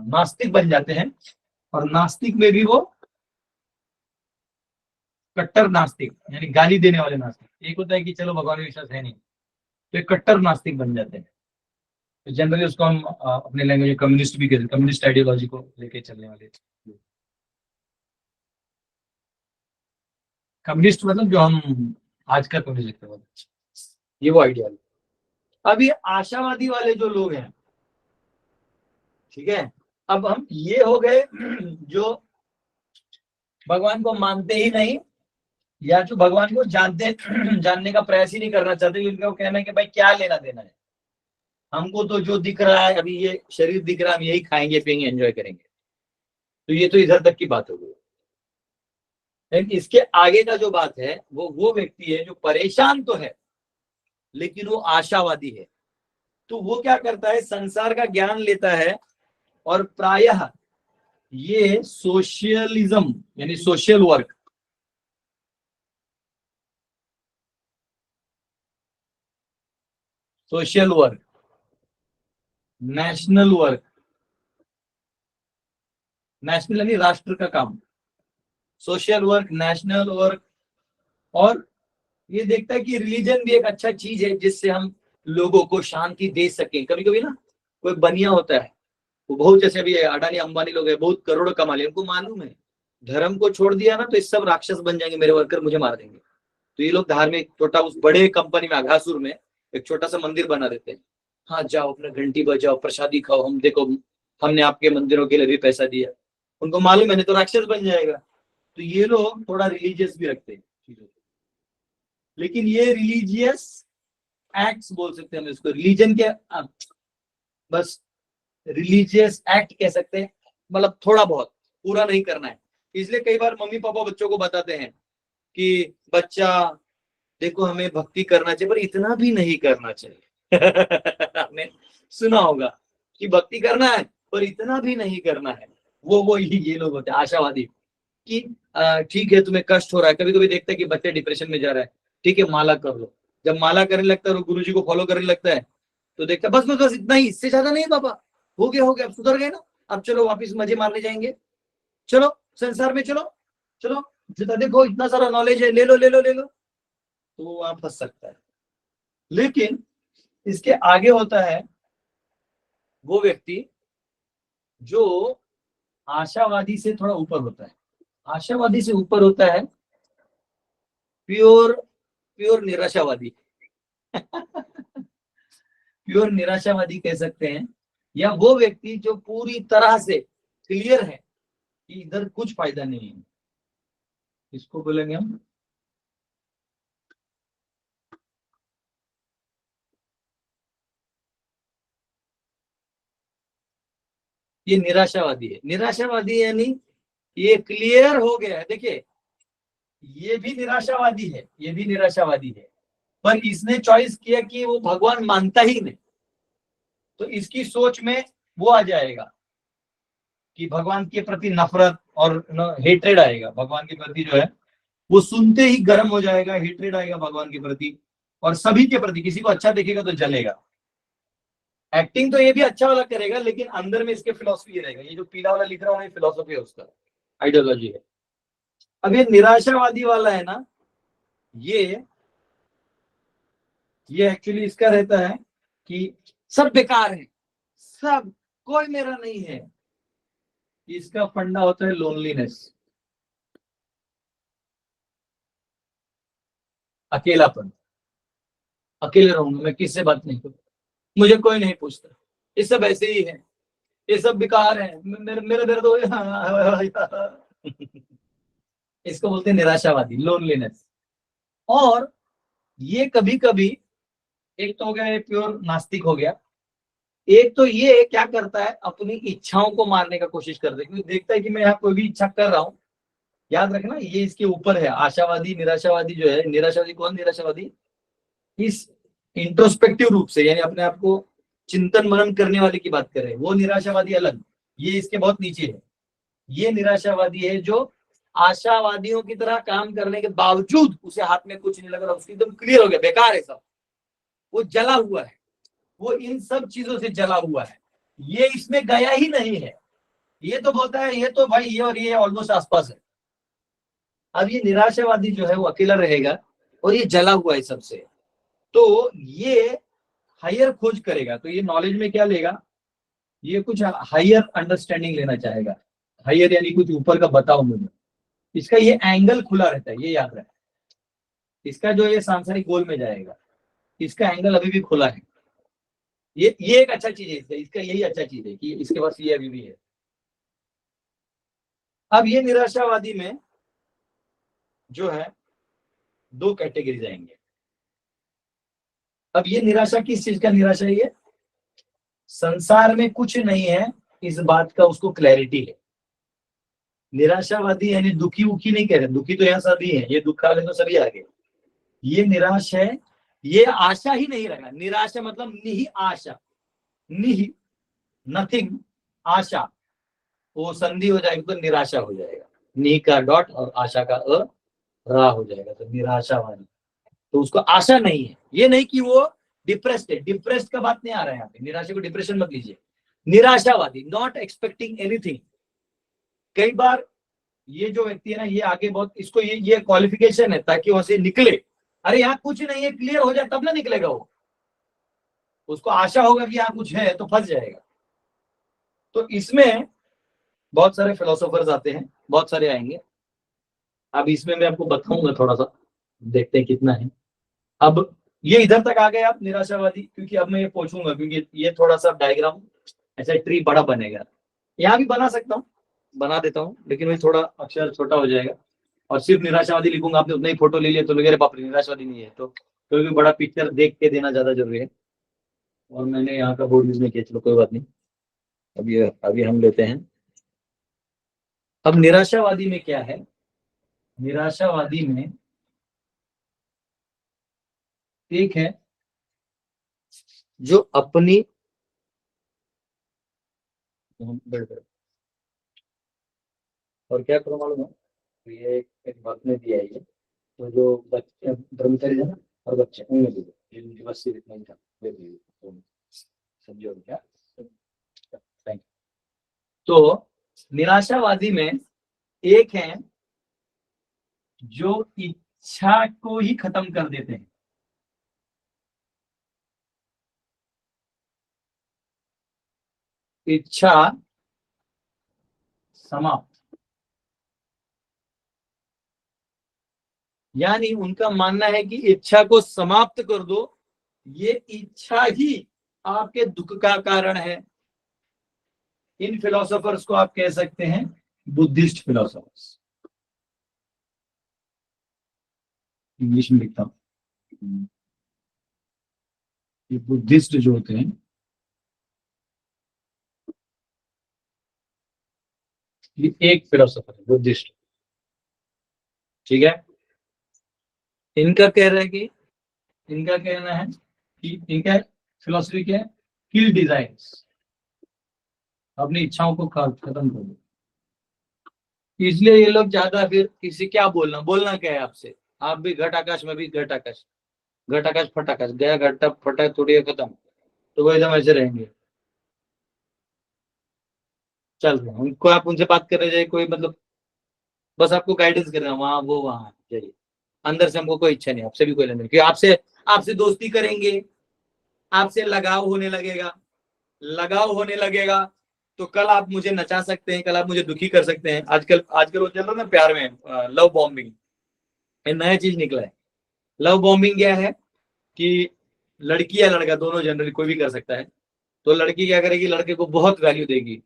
नास्तिक बन जाते हैं। और नास्तिक में भी वो कट्टर नास्तिक, यानी गाली देने वाले नास्तिक। एक होता है कि चलो भगवान में विश्वास है नहीं, तो एक कट्टर नास्तिक बन जाते हैं। तो जनरली उसको हम अपने लैंग्वेज में कम्युनिस्ट भी कहते हैं, कम्युनिस्ट आइडियोलॉजी को लेके चलने वाले। कम्युनिस्ट मतलब जो हम आज का कम्युनिस्ट कहते हैं, ये वो आइडिया। अब ये आशावादी वाले जो लोग हैं, ठीक है, अब हम ये हो गए जो भगवान को मानते ही नहीं या जो भगवान को जानते जानने का प्रयास ही नहीं करना चाहते, उनका वो कहना है कि भाई क्या लेना देना है, हमको तो जो दिख रहा है अभी ये शरीर दिख रहा है, हम यही खाएंगे पिएंगे एंजॉय करेंगे। तो ये तो इधर तक की बात हो गई। लेकिन इसके आगे का जो बात है वो व्यक्ति है जो परेशान तो है लेकिन वो आशावादी है। तो वो क्या करता है, संसार का ज्ञान लेता है और प्रायः ये सोशलिज्म यानी social work, social work, national work, national यानी राष्ट्र का काम, सोशल वर्क, नेशनल वर्क, और ये देखता है कि रिलीजन भी एक अच्छा चीज है जिससे हम लोगों को शांति दे सकें। कभी कभी ना कोई बनिया होता है, वो बहुत, जैसे अभी अडानी अंबानी लोग हैं, बहुत करोड़ कमा ले, उनको मालूम है धर्म को छोड़ दिया ना तो इस सब राक्षस बन जाएंगे, मेरे वर्कर मुझे मार देंगे। तो ये लोग धार्मिक छोटा, उस बड़े कंपनी में अघासुर में एक छोटा सा मंदिर बना देते हैं। हाँ जाओ अपना घंटी बजाओ, प्रसादी खाओ, हम देखो हमने आपके मंदिरों के लिए भी पैसा दिया। उनको मालूम है नहीं तो राक्षस बन जाएगा। तो ये लोग थोड़ा रिलीजियस भी रखते हैं चीजों को, लेकिन ये रिलीजियस एक्ट्स बोल सकते हैं हम इसको, रिलीजन के बस रिलीजियस एक्ट कह सकते हैं, मतलब थोड़ा बहुत, पूरा नहीं करना है। इसलिए कई बार मम्मी पापा बच्चों को बताते हैं कि बच्चा देखो हमें भक्ति करना चाहिए पर इतना भी नहीं करना चाहिए। आपने सुना होगा कि भक्ति करना है पर इतना भी नहीं करना है। वो ये लोग होते हैं आशावादी कि ठीक है तुम्हें कष्ट हो रहा है, कभी कभी देखते हैं कि बच्चे डिप्रेशन में जा रहा है, ठीक है माला कर लो। जब माला करने लगता है और गुरु जी को फॉलो करने लगता है तो देखता है बस बस बस इतना ही, इससे ज्यादा नहीं पापा, हो गया अब सुधर गए ना, अब चलो वापिस मजे मारने जाएंगे, चलो संसार में चलो चलो, जितना देखो इतना सारा नॉलेज है, ले लो ले लो ले लो। तो वो वहां फंस सकता है। लेकिन इसके आगे होता है वो व्यक्ति जो आशावादी से थोड़ा ऊपर होता है। आशावादी से ऊपर होता है प्योर प्योर निराशावादी। प्योर निराशावादी कह सकते हैं, या वो व्यक्ति जो पूरी तरह से क्लियर है कि इधर कुछ फायदा नहीं है। इसको बोलेंगे हम ये निराशावादी है। निराशावादी यानी ये क्लियर हो गया है। देखिए ये भी निराशावादी है, ये भी निराशावादी है, पर इसने चॉइस किया कि वो भगवान मानता ही नहीं। तो इसकी सोच में वो आ जाएगा कि भगवान के प्रति नफरत और हेट्रेड आएगा। भगवान के प्रति जो है वो सुनते ही गर्म हो जाएगा, हेट्रेड आएगा भगवान के प्रति, और सभी के प्रति, किसी को अच्छा देखेगा तो जलेगा। एक्टिंग तो ये भी अच्छा वाला करेगा लेकिन अंदर में इसके फिलोसफी ये रहेगा। ये जो पीला वाला लिख रहा हूँ ये फिलोसफी है उसका, आइडियोलॉजी है। अब ये निराशावादी वाला है ना, ये एक्चुअली इसका रहता है कि सब बेकार है, सब कोई मेरा नहीं है। इसका फंडा होता है लोनलीनेस, अकेलापन। अकेले रहूंगा मैं, किससे बात नहीं करूँ, मुझे कोई नहीं पूछता, ये सब ऐसे ही है, ये सब बेकार है, मेरा दर्द हो गया। इसको बोलते हैं निराशावादी, लोनलीनेस। और ये कभी कभी, एक तो हो गया प्योर नास्तिक हो गया, एक तो ये क्या करता है अपनी इच्छाओं को मारने का कोशिश करता है, क्योंकि देखता है कि मैं यहाँ कोई भी इच्छा कर रहा हूँ। याद रखना ये इसके ऊपर है। आशावादी निराशावादी जो है, निराशावादी कौन, निराशावादी इस इंट्रोस्पेक्टिव रूप से यानी अपने आप को चिंतन मनन करने वाले की बात कर रहे हैं, वो निराशावादी अलग, ये इसके बहुत नीचे है। ये निराशावादी है जो आशावादियों की तरह काम करने के बावजूद उसे हाथ में कुछ नहीं लग रहा, उसकी एकदम क्लियर हो गया बेकार है सब, वो जला हुआ है, वो इन सब चीजों से जला हुआ है, ये इसमें गया ही नहीं है। ये तो बोलता है ये तो भाई ये और ये ऑलमोस्ट आसपास है। अब ये निराशावादी जो है वो अकेला रहेगा और ये जला हुआ है सबसे। तो ये हायर खोज करेगा, तो ये नॉलेज में क्या लेगा, ये कुछ हायर अंडरस्टैंडिंग लेना चाहेगा। हायर यानी कुछ ऊपर का बताओ मुझे। इसका ये एंगल खुला रहता है, ये याद रहे। इसका जो ये सांसारिक गोल में जाएगा, इसका एंगल अभी भी खुला है। ये एक अच्छा चीज है इसका यही अच्छा चीज है कि इसके पास ये अभी भी है। अब ये निराशावादी में जो है दो कैटेगरीज आएंगे। अब ये निराशा किस चीज का निराशा है? ये संसार में कुछ नहीं है इस बात का उसको क्लैरिटी है। निराशावादी यानी दुखी उखी नहीं कह रहे, दुखी तो यहाँ सभी है, ये दुख वाले तो सभी आगे। ये निराश है, ये आशा ही नहीं रहा। निराशा मतलब निहि आशा, निहि नथिंग, आशा, वो संधि हो जाएगी तो निराशा हो जाएगा। नी का डॉट और आशा का अ रा हो जाएगा, तो निराशावादी। तो उसको आशा नहीं है। ये नहीं कि वो डिप्रेस्ड है, डिप्रेस्ड का बात नहीं आ रहा है यहाँ पे। निराशा को डिप्रेशन मत लीजिए। निराशावादी, नॉट एक्सपेक्टिंग एनीथिंग। कई बार ये जो व्यक्ति है ना, ये आगे बहुत, इसको ये क्वालिफिकेशन है ताकि वहां से निकले। अरे यहाँ कुछ नहीं है, क्लियर हो जाए तब ना निकलेगा वो। उसको आशा होगा कि यहाँ कुछ है तो फंस जाएगा। तो इसमें बहुत सारे फिलोसोफर्स आते हैं, बहुत सारे आएंगे। अब इसमें मैं आपको बताऊंगा थोड़ा सा, देखते हैं कितना है। अब ये इधर तक आ गए आप निराशावादी, क्योंकि अब मैं ये पूछूंगा, क्योंकि ये थोड़ा सा डायग्राम ऐसा ट्री बड़ा बनेगा। यहाँ भी बना सकता हूँ, बना देता हूँ, लेकिन वही थोड़ा अक्षर छोटा हो जाएगा। और सिर्फ निराशावादी लिखूंगा, आपने उतना ही फोटो ले लिया तो लोग बाप रे निराशावादी नहीं है, तो क्योंकि बड़ा पिक्चर देख के देना ज्यादा जरूरी है। और मैंने यहाँ का बोर्ड यूज नहीं किया, चलो कोई बात नहीं। अभी हम लेते हैं। अब निराशावादी में क्या है? निराशावादी में एक है जो अपनी और क्या करो मालूम है, तो ये एक बात में दिया है ये, तो जो बच्चे ब्रह्मचारी है ना और बच्चे उनमें भी जिनकी बस सिर्फ नहीं था समझो क्या। Thank you. तो निराशावादी में एक है जो इच्छा को ही खत्म कर देते हैं। इच्छा समाप्त, यानी उनका मानना है कि इच्छा को समाप्त कर दो, ये इच्छा ही आपके दुख का कारण है। इन फिलोसोफर्स को आप कह सकते हैं बुद्धिस्ट फिलोसोफर्स। इंग्लिश में लिखता हूं, ये बुद्धिस्ट जो होते हैं, ये एक फिलोसोफर है बुद्धिस्ट, ठीक है। इनका कह रहा है कि, इनका कहना है कि इनका फिलोसफी क्या है, किल डिजायर्स, अपनी इच्छाओं को खत्म कर दो। इसलिए ये लोग ज्यादा, फिर किसी क्या बोलना क्या है आपसे, आप भी घट आकाश में भी घट आकाश, घट आकाश फट आकाश, गया घट फटा थोड़ी खत्म, तो वो एकदम ऐसे रहेंगे चल रहे हैं। उनको आप उनसे बात कर रहे जाए, कोई मतलब बस आपको गाइडेंस कर रहे हैं, वहां वो वहां जाइए। अंदर से हमको कोई इच्छा नहीं, आपसे भी कोई लेना नहीं, क्योंकि आपसे दोस्ती करेंगे, आपसे लगाव होने लगेगा, लगाव होने लगेगा तो कल आप मुझे नचा सकते हैं, कल आप मुझे दुखी कर सकते हैं। आजकल वो चल रहा है ना प्यार में, लव बॉम्बिंग, ये नया चीज निकला है। लव बॉम्बिंग क्या है कि लड़की या लड़का दोनों, जनरली कोई भी कर सकता है। तो लड़की क्या करेगी, लड़के को बहुत वैल्यू देगी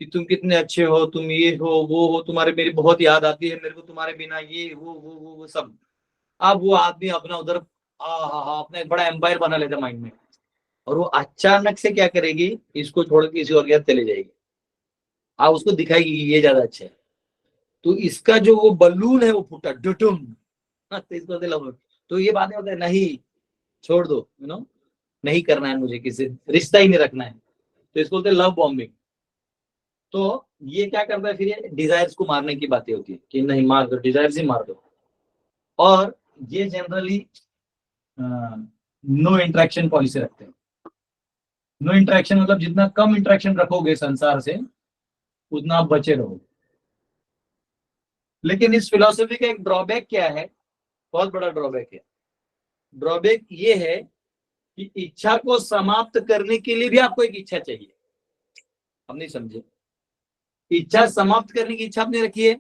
कि तुम कितने अच्छे हो, तुम ये हो वो हो, तुम्हारे मेरी बहुत याद आती है, मेरे को तुम्हारे बिना ये वो सब। अब वो आदमी अपना उधर अपना एक बड़ा एम्पायर बना लेता माइंड में, और वो अचानक से क्या करेगी, इसको छोड़ के किसी और के साथ चले जाएगी। आप उसको दिखाएगी कि ये ज्यादा अच्छा है, तो इसका जो वो बलून है वो फूटा डुटुम, तो इसको लव। तो ये बातें होता है, नहीं छोड़ दो, नहीं करना है मुझे, किसी रिश्ता ही नहीं रखना है, तो इसको बोलते हैं लव बॉम्बिंग। तो ये क्या करता है, फिर ये डिजायर्स को मारने की बातें होती है कि नहीं मार दो, डिजायर्स ही मार दो। और ये जनरली नो इंटरेक्शन पॉलिसी रखते हैं। नो इंटरेक्शन मतलब जितना कम इंटरेक्शन रखोगे संसार से उतना आप बचे रहोगे। लेकिन इस फिलॉसफी का एक ड्रॉबैक क्या है, बहुत बड़ा ड्रॉबैक है। ड्रॉबैक ये है कि इच्छा को समाप्त करने के लिए भी आपको एक इच्छा चाहिए। हम नहीं समझे, इच्छा समाप्त करने की इच्छा आपने रखी है,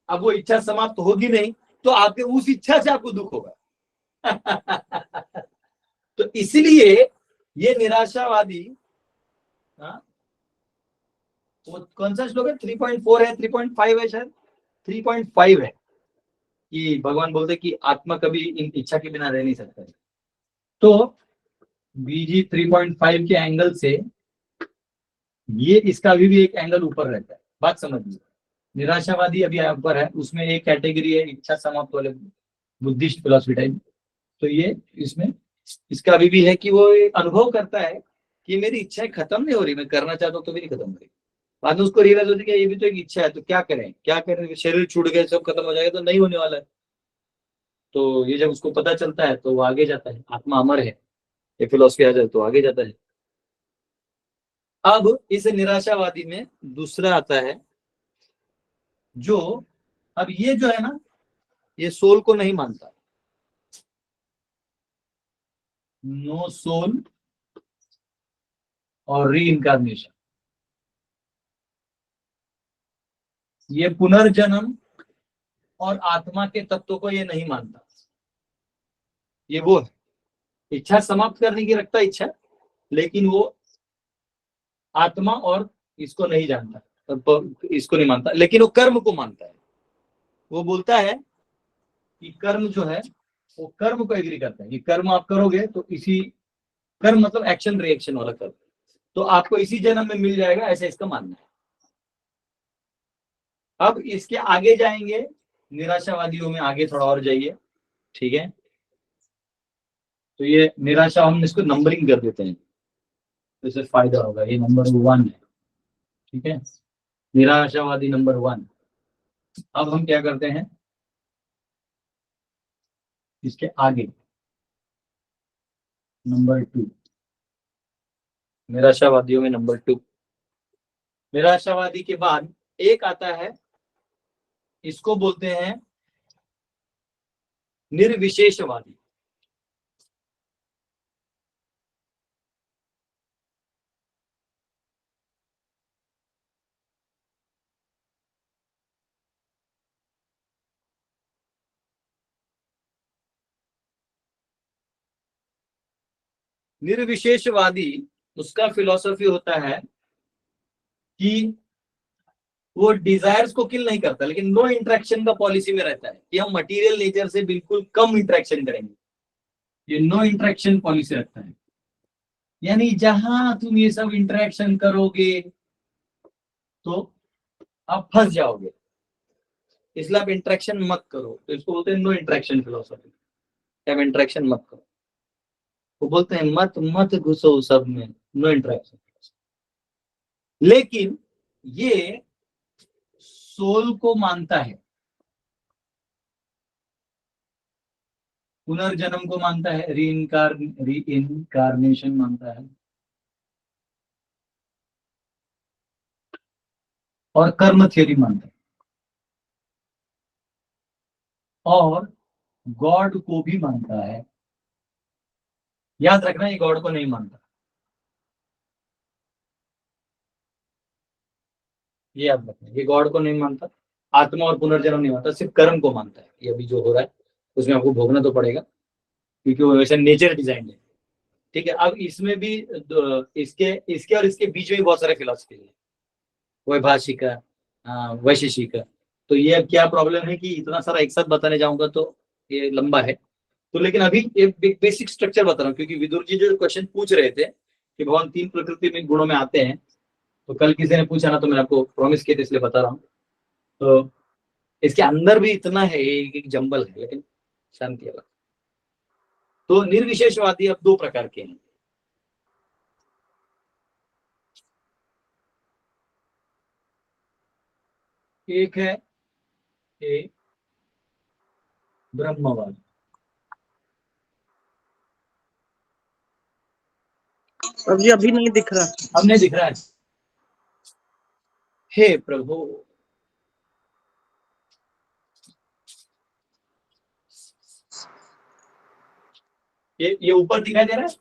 अब वो इच्छा समाप्त होगी नहीं तो आपके उस इच्छा से आपको दुख होगा। तो इसलिए ये निराशावादी, वो कौन सा श्लोक है, 3.4 है, 3.5 है, शायद 3.5 है। कि भगवान बोलते कि आत्मा कभी इन इच्छा के बिना रह नहीं सकता है। तो बीजी 3.5 के एंगल से ये इसका भी एक एंगल ऊपर रहता है। बात समझिए, निराशावादी अभी ऊपर है, उसमें एक कैटेगरी है इच्छा समाप्त वाले बुद्धिस्ट फिलोसफी टाइप। तो ये इसमें इसका भी है कि वो अनुभव करता है कि मेरी इच्छाएं खत्म नहीं हो रही, मैं करना चाहता हूँ तो भी नहीं खत्म हो रही। बाद में उसको रियलाइज होती है कि ये भी तो एक इच्छा है, तो क्या करें क्या करें, शरीर छूट गए सब खत्म हो जाएगा तो नहीं होने वाला है। तो ये जब उसको पता चलता है तो वो आगे जाता है, आत्मा अमर है ये फिलोसफी आ जाए तो आगे जाता है। अब इस निराशावादी में दूसरा आता है जो, अब ये जो है ना, ये सोल को नहीं मानता, नो सोल और री इनकारनेशन, ये पुनर्जन्म और आत्मा के तत्व को ये नहीं मानता। ये वो है, इच्छा समाप्त करने की रखता इच्छा, लेकिन वो आत्मा और इसको नहीं जानता, इसको नहीं मानता, लेकिन वो कर्म को मानता है। वो बोलता है कि कर्म जो है वो कर्म को एग्री करता है, ये कर्म आप करोगे तो इसी, कर्म मतलब एक्शन रिएक्शन वाला कर्म, तो आपको इसी जन्म में मिल जाएगा, ऐसा इसका मानना है। अब इसके आगे जाएंगे निराशावादियों में, आगे थोड़ा और जाइए, ठीक है। तो ये निराशा, हम इसको नंबरिंग कर देते हैं तो इससे फायदा होगा। ये नंबर 1 है, ठीक है, निराशावादी नंबर 1। अब हम क्या करते हैं, इसके आगे नंबर 2, निराशावादियों में नंबर 2। निराशावादी के बाद एक आता है, इसको बोलते हैं निर्विशेषवादी। निर्विशेषवादी, उसका फिलॉसफी होता है कि वो डिजायर्स को किल नहीं करता, लेकिन नो इंटरेक्शन का पॉलिसी में रहता है कि हम मटेरियल नेचर से बिल्कुल कम इंटरेक्शन करेंगे। ये नो इंटरेक्शन पॉलिसी रखता है, यानी जहां तुम ये सब इंटरेक्शन करोगे तो आप फंस जाओगे, इसलिए आप इंटरेक्शन मत करो। तो इसको बोलते हैं नो इंटरेक्शन फिलोसफी। आप इंटरेक्शन मत करो, वो बोलते हैं मत मत घुसो सब में, नो इंटरेक्शन। लेकिन ये सोल को मानता है, पुनर्जन्म को मानता है, री इनकारनेशन मानता है, और कर्म थ्योरी मानता है, और गॉड को भी मानता है। याद रखना, ये गॉड को नहीं मानता, ये याद रखना, ये गॉड को नहीं मानता, आत्मा और पुनर्जन्म नहीं मानता, सिर्फ कर्म को मानता है। ये अभी जो हो रहा है उसमें आपको भोगना तो पड़ेगा, क्योंकि वो वैसे नेचर डिजाइन है, ठीक है। अब इसमें भी इसके इसके और इसके बीच में भी बहुत सारे फिलोसफी है, वैभाषिका, वैशेषिका। तो ये अब क्या प्रॉब्लम है कि इतना सारा एक साथ बताने जाऊंगा तो ये लंबा है, तो लेकिन अभी एक बेसिक स्ट्रक्चर बता रहा हूँ, क्योंकि विदुर जी जो क्वेश्चन पूछ रहे थे कि भगवान 3 प्रकृति में गुणों में आते हैं, तो कल किसी ने पूछा ना, तो मैंने आपको प्रॉमिस किया था, इसलिए बता रहा हूँ। तो इसके अंदर भी इतना है, एक जंबल है, लेकिन शांति है। तो निर्विशेषवादी अब 2 प्रकार के हैं। एक है ब्रह्मवाद, अभी अभी नहीं दिख रहा। अब नहीं दिख रहा है, हे प्रभु। ये ऊपर दिखाई दे रहा है,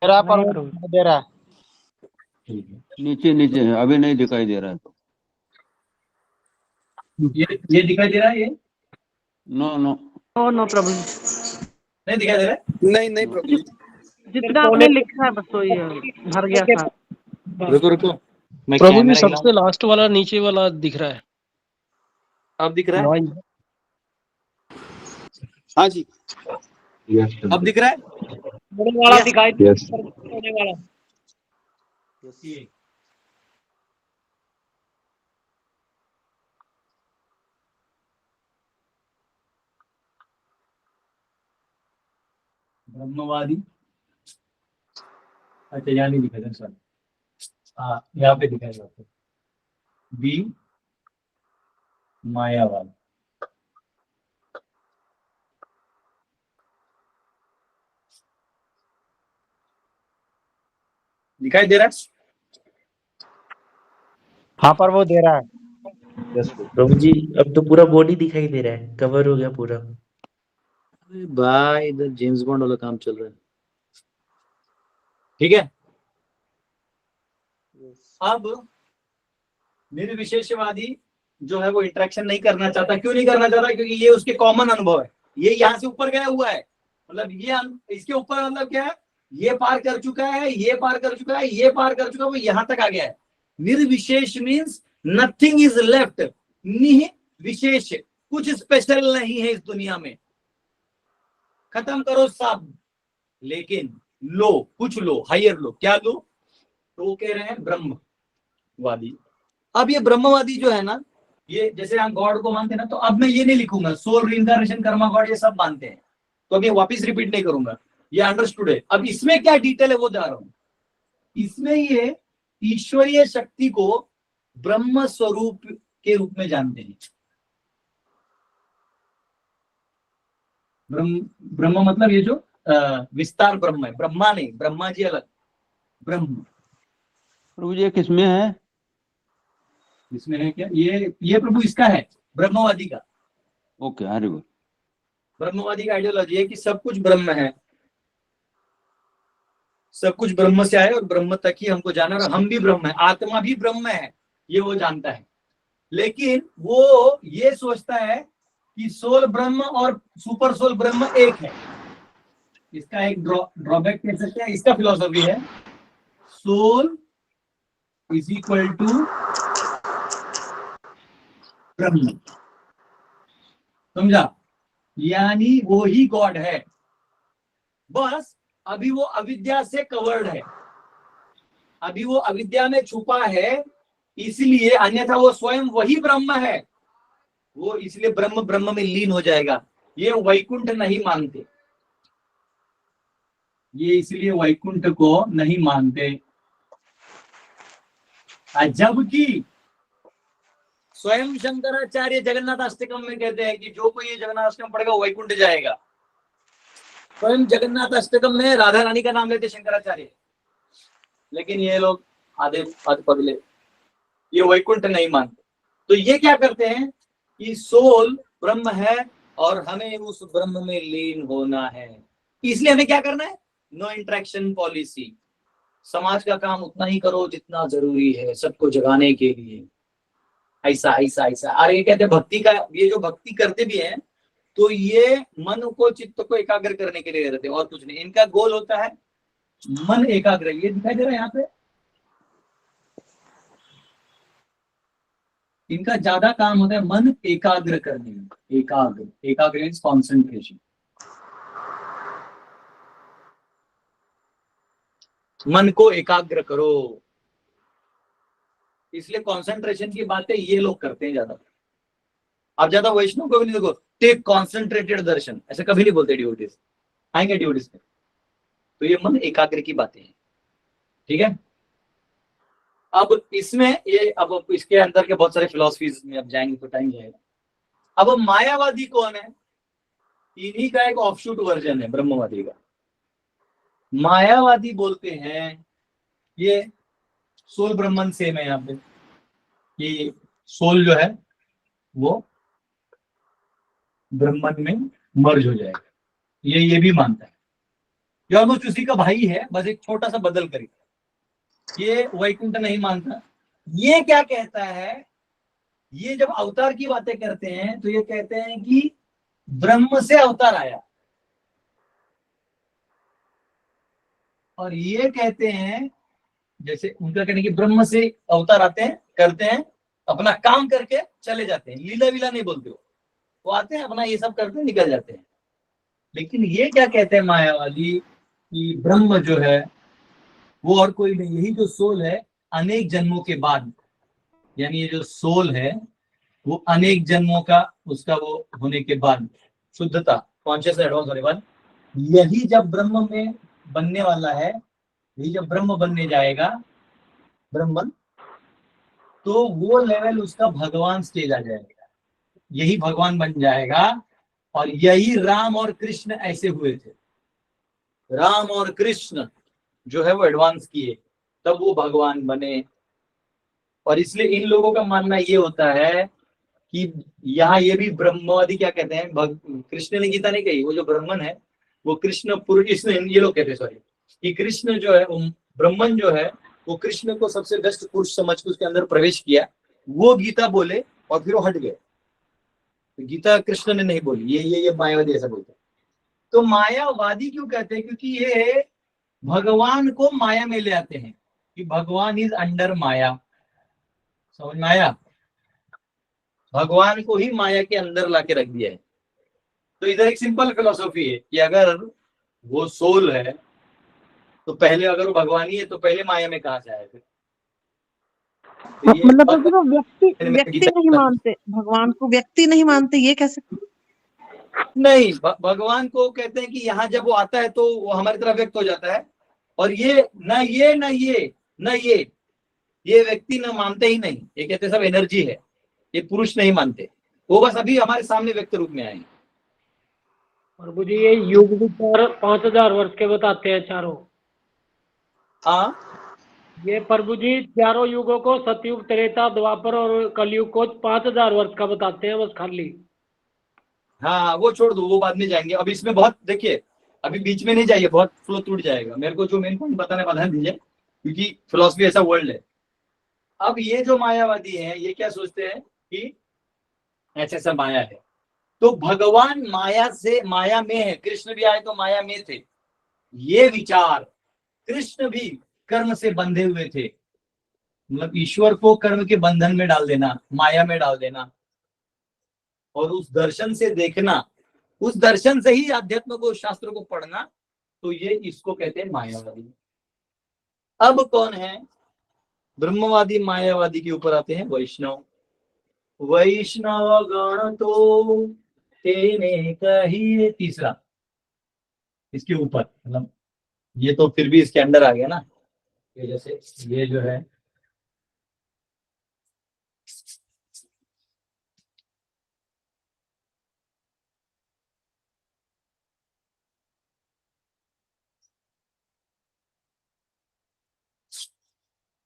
मेरा पर वो दिखाई दे रहा है। नीचे नीचे है, अभी नहीं दिखाई दे रहा है। तो ये दिखाई दे रहा है, ये नो नो नो नो प्रभु, नहीं दिखाई दे रहा है। नहीं नहीं प्रभु, जितना आपने लिखा है बस वही है, भर गया था। रुको रुको, मैं प्रभु जी कैमरा सबसे लास्ट वाला नीचे वाला दिख रहा है। अब दिख रहा है? नॉइज। हाँ जी। अब दिख रहा है? होने वाला दिखाई होने वाला। ये ब्रह्मवादी, अच्छा यहाँ नहीं दिखा सर, हाँ यहाँ पे दिखाएगा आपको। बी मायावाद, दिखाई दे रहा है? हाँ पर वो दे रहा है। प्रभु जी अब तो पूरा बॉडी दिखाई दे रहा है, कवर हो गया पूरा। अरे भाई इधर जेम्स बॉन्ड वाला काम चल रहा है। ठीक है, अब निर्विशेषवादी जो है वो इंटरेक्शन नहीं करना चाहता। क्यों नहीं करना चाहता? क्योंकि ये उसके कॉमन अनुभव है, ये यहाँ से ऊपर गया हुआ है, मतलब ये इसके ऊपर मतलब क्या है, ये पार कर चुका है, ये पार कर चुका है, ये पार कर चुका है, वो यहाँ तक आ गया है। निर्विशेष मीन्स नथिंग इज लेफ्ट, विशेष, कुछ स्पेशल नहीं है इस दुनिया में, खत्म करो सब। लेकिन लो, कुछ लो, हायर लो, क्या लो? तो वो कह रहे हैं ब्रह्मवादी। अब ये ब्रह्मवादी जो है ना, ये जैसे हम गॉड को मानते हैं ना, तो अब मैं ये नहीं लिखूंगा सोल, रिइंकार्नेशन, कर्मा गॉड, ये सब मानते हैं, तो अब ये वापिस रिपीट नहीं करूंगा, ये अंडरस्टूड है। अब इसमें क्या डिटेल है वो जा रहा हूं। इसमें ये ईश्वरीय शक्ति को ब्रह्म स्वरूप के रूप में जानते हैं। ब्रह्म मतलब ये जो विस्तार ब्रह्म है, ब्रह्मा नहीं, ब्रह्मा जी अलग, ब्रह्म। प्रभु जी ये किसमें है? इसमें है क्या? ये प्रभु इसका है, ब्रह्मवादी का। ओके, हरी बोल। ब्रह्मवादी का आइडियोलॉजी है कि सब कुछ ब्रह्म है, सब कुछ ब्रह्म से आए और ब्रह्म तक ही हमको जाना, और हम भी ब्रह्म है, आत्मा भी ब्रह्म है, ये वो जानता है। लेकिन वो ये सोचता है कि सोल ब्रह्म और सुपर सोल ब्रह्म एक है। इसका एक ड्रॉबैक कह सकते हैं, इसका फिलॉसफी है सोल इज इक्वल टू ब्रह्म, समझा? यानी वो ही गॉड है, बस अभी वो अविद्या से कवर्ड है, अभी वो अविद्या में छुपा है, इसलिए, अन्यथा वो स्वयं वही ब्रह्म है, वो इसलिए ब्रह्म ब्रह्म में लीन हो जाएगा। ये वैकुंठ नहीं मानते, ये इसलिए वैकुंठ को नहीं मानते। जबकि स्वयं शंकराचार्य जगन्नाथ अष्टकम में कहते हैं कि जो कोई ये जगन्नाथ अष्टकम पढ़ेगा वो वैकुंठ जाएगा। स्वयं जगन्नाथ अष्टकम में राधा रानी का नाम लेते शंकराचार्य, लेकिन ये लोग आधे पगले, ये वैकुंठ नहीं मानते। तो ये क्या करते हैं कि सोल ब्रह्म है और हमें उस ब्रह्म में लीन होना है, इसलिए हमें क्या करना है? No interaction policy. समाज का काम उतना ही करो जितना जरूरी है सबको जगाने के लिए, ऐसा ऐसा ऐसा। और ये कहते हैं भक्ति का, ये जो भक्ति करते भी हैं तो ये मन को, चित्त को एकाग्र करने के लिए रहते हैं और कुछ नहीं। इनका गोल होता है मन एकाग्र। ये दिखाई दे रहा है यहाँ पे, इनका ज्यादा काम होता है मन एकाग्र करने में। एकाग्र, एकाग्र मीन्स कॉन्सेंट्रेशन। मन को एकाग्र करो, इसलिए कंसंट्रेशन की बातें ये लोग करते हैं ज्यादा। आप ज्यादा वैष्णव को भी नहीं देखो, टेक कॉन्सेंट्रेटेड दर्शन, ऐसे कभी नहीं बोलते डिवोटीज, आएंगे डिवोटीज में। तो ये मन एकाग्र की बातें हैं, ठीक है। अब इसमें ये, अब इसके अंदर के बहुत सारे फिलोसफीज में अब जाएंगे तो टाइम जाएगा। अब मायावादी कौन है? इन्हीं का एक ऑफशूट वर्जन है ब्रह्मवादी का। मायावादी बोलते हैं ये सोल ब्रह्मन सेम है यहाँ पे, कि सोल जो है वो ब्रह्मन में मर्ज हो जाएगा, ये भी मानता है। ये ऑलमोस्ट उसी का भाई है, बस एक छोटा सा बदल करेगा। ये वैकुंठ नहीं मानता। ये क्या कहता है, ये जब अवतार की बातें करते हैं तो ये कहते हैं कि ब्रह्म से अवतार आया, और ये कहते हैं, जैसे उनका कहने की ब्रह्म से अवतार आते हैं, करते हैं, अपना काम करके चले जाते हैं, लीला वीला नहीं बोलते वो आते हैं अपना ये सब करते निकल जाते हैं। लेकिन ये क्या कहते हैं मायावादी कि ब्रह्म जो है वो और कोई नहीं, यही जो सोल है अनेक जन्मों के बाद, यानी ये जो सोल है वो अनेक जन्मों का उसका वो होने के बाद शुद्धता कॉन्शियस एडवांस होने के बाद यही जब ब्रह्म में बनने वाला है, यही जब ब्रह्म बनने जाएगा ब्रह्मन, तो वो लेवल उसका भगवान स्टेज आ जाएगा, यही भगवान बन जाएगा। और यही राम और कृष्ण ऐसे हुए थे, राम और कृष्ण जो है वो एडवांस किए तब वो भगवान बने। और इसलिए इन लोगों का मानना ये होता है कि यहाँ ये भी ब्रह्मवादी क्या कहते हैं, कृष्ण ने गीता नहीं कही, वो जो ब्राह्मण है वो कृष्ण पुरुष, ये लोग कहते हैं सॉरी, कि कृष्ण जो है वो ब्राह्मण जो है वो कृष्ण को सबसे बेस्ट पुरुष समझ के उसके अंदर प्रवेश किया, वो गीता बोले और फिर वो हट गए। तो गीता कृष्ण ने नहीं बोली, ये मायावादी ऐसा बोलते हैं। तो मायावादी क्यों कहते हैं, क्योंकि ये भगवान को माया में ले आते हैं कि भगवान इज अंडर माया, समझ में आया, भगवान को ही माया के अंदर लाके रख दिया है। तो इधर एक सिंपल फिलोसॉफी है कि अगर वो सोल है तो पहले अगर वो भगवान ही है तो पहले माया में कहाँ से आए थे। तो ये मतलब प्रभु तो व्यक्ति नहीं मानते, भगवान को व्यक्ति नहीं मानते, ये कैसे? नहीं, भगवान को कहते हैं कि यहाँ जब वो आता है तो वो हमारी तरफ व्यक्त हो जाता है। और ये न ये व्यक्ति न मानते ही नहीं, ये कहते सब एनर्जी है, ये पुरुष नहीं मानते, वो बस अभी हमारे सामने व्यक्त रूप में आए। प्रभु जी ये युग भी 5000 वर्ष के बताते हैं चारों। हाँ, ये प्रभु जी चारों युगों को, सतयुग, त्रेता, द्वापर और कलयुग को 5000 वर्ष का बताते हैं बस खाली। हाँ वो छोड़ दो, वो बाद में जाएंगे। अब इसमें बहुत देखिए, अभी बीच में नहीं जाइए, बहुत फ्लो टूट जाएगा। मेरे को जो मेन पॉइंट बताने दीजिए, क्योंकि फिलॉसफी ऐसा वर्ल्ड है। अब ये जो मायावादी हैं ये क्या सोचते हैं कि ऐसा सब माया है, तो भगवान माया में है, कृष्ण भी आए तो माया में थे, ये विचार, कृष्ण भी कर्म से बंधे हुए थे, मतलब ईश्वर को कर्म के बंधन में डाल देना, माया में डाल देना, और उस दर्शन से देखना, उस दर्शन से ही अध्यात्म को, शास्त्र को पढ़ना, तो ये इसको कहते हैं मायावादी। अब कौन है ब्रह्मवादी? मायावादी के ऊपर आते हैं वैष्णव। वैष्णव गण तो तेने कही, तीसरा इसके ऊपर, मतलब ये तो फिर भी इसके अंडर आ गया ना, ये जैसे ये जो है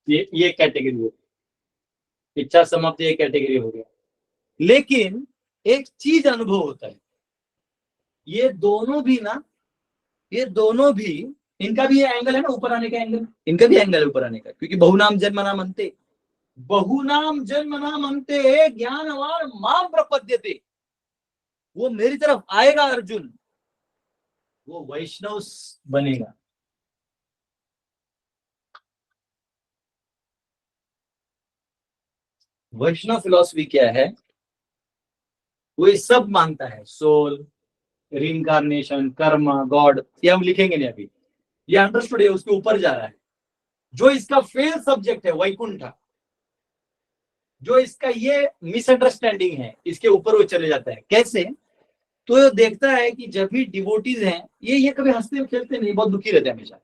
ये कैटेगरी हो, इच्छा समाप्ति एक कैटेगरी हो गया। लेकिन एक चीज अनुभव होता है, ये दोनों भी ना, ये दोनों भी, इनका भी ये एंगल है ना ऊपर आने का एंगल, इनका भी एंगल है ऊपर आने का, क्योंकि बहुनाम जन्मनाम अंते, बहुनाम जन्मनाम अंते ज्ञानवान माम प्रपद्यते, वो मेरी तरफ आएगा अर्जुन, वो वैष्णव बनेगा। वैष्णव फिलॉसफी क्या है? वो ये सब मानता है, सोल, रिइंकार्नेशन, कर्म, गॉड, ये हम लिखेंगे नहीं अभी, ये अंडरस्टूड है, उसके ऊपर जा रहा है। जो इसका फेल सब्जेक्ट है वैकुंठ, जो इसका ये मिसअंडरस्टैंडिंग है, इसके ऊपर वो चले जाता है। कैसे? तो ये देखता है कि जब भी डिवोटीज हैं, ये कभी हंसते खेलते नहीं, बहुत दुखी रहते हैं हमेशा।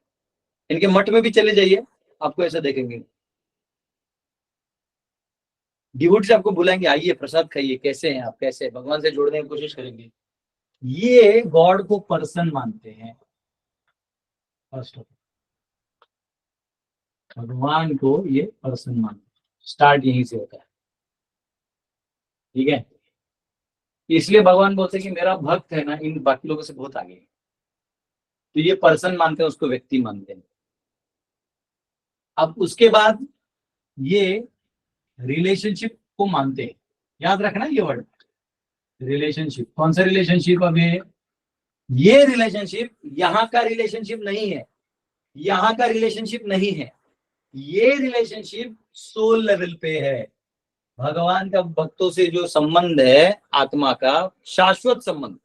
इनके मठ में भी चले जाइए, आपको ऐसा देखेंगे, डिवोटीज आपको बुलाएंगे, आइए प्रसाद खाइए, कैसे हैं आप, कैसे भगवान से जोड़ने की कोशिश करेंगे। ये गॉड को पर्सन मानते हैं, फर्स्ट ऑफ भगवान को ये पर्सन मानते हैं, स्टार्ट यहीं से होता है, ठीक है। इसलिए भगवान बोलते हैं कि मेरा भक्त है ना, इन बाकी लोगों से बहुत आगे है, तो ये पर्सन मानते हैं, उसको व्यक्ति मानते हैं। अब उसके बाद ये रिलेशनशिप को मानते हैं, याद रखना ये वर्ड रिलेशनशिप। कौन सा रिलेशनशिप? अब ये रिलेशनशिप यहाँ का रिलेशनशिप नहीं है, यहाँ का रिलेशनशिप नहीं है, ये रिलेशनशिप सोल लेवल पे है, भगवान का भक्तों से जो संबंध है आत्मा का, शाश्वत संबंध,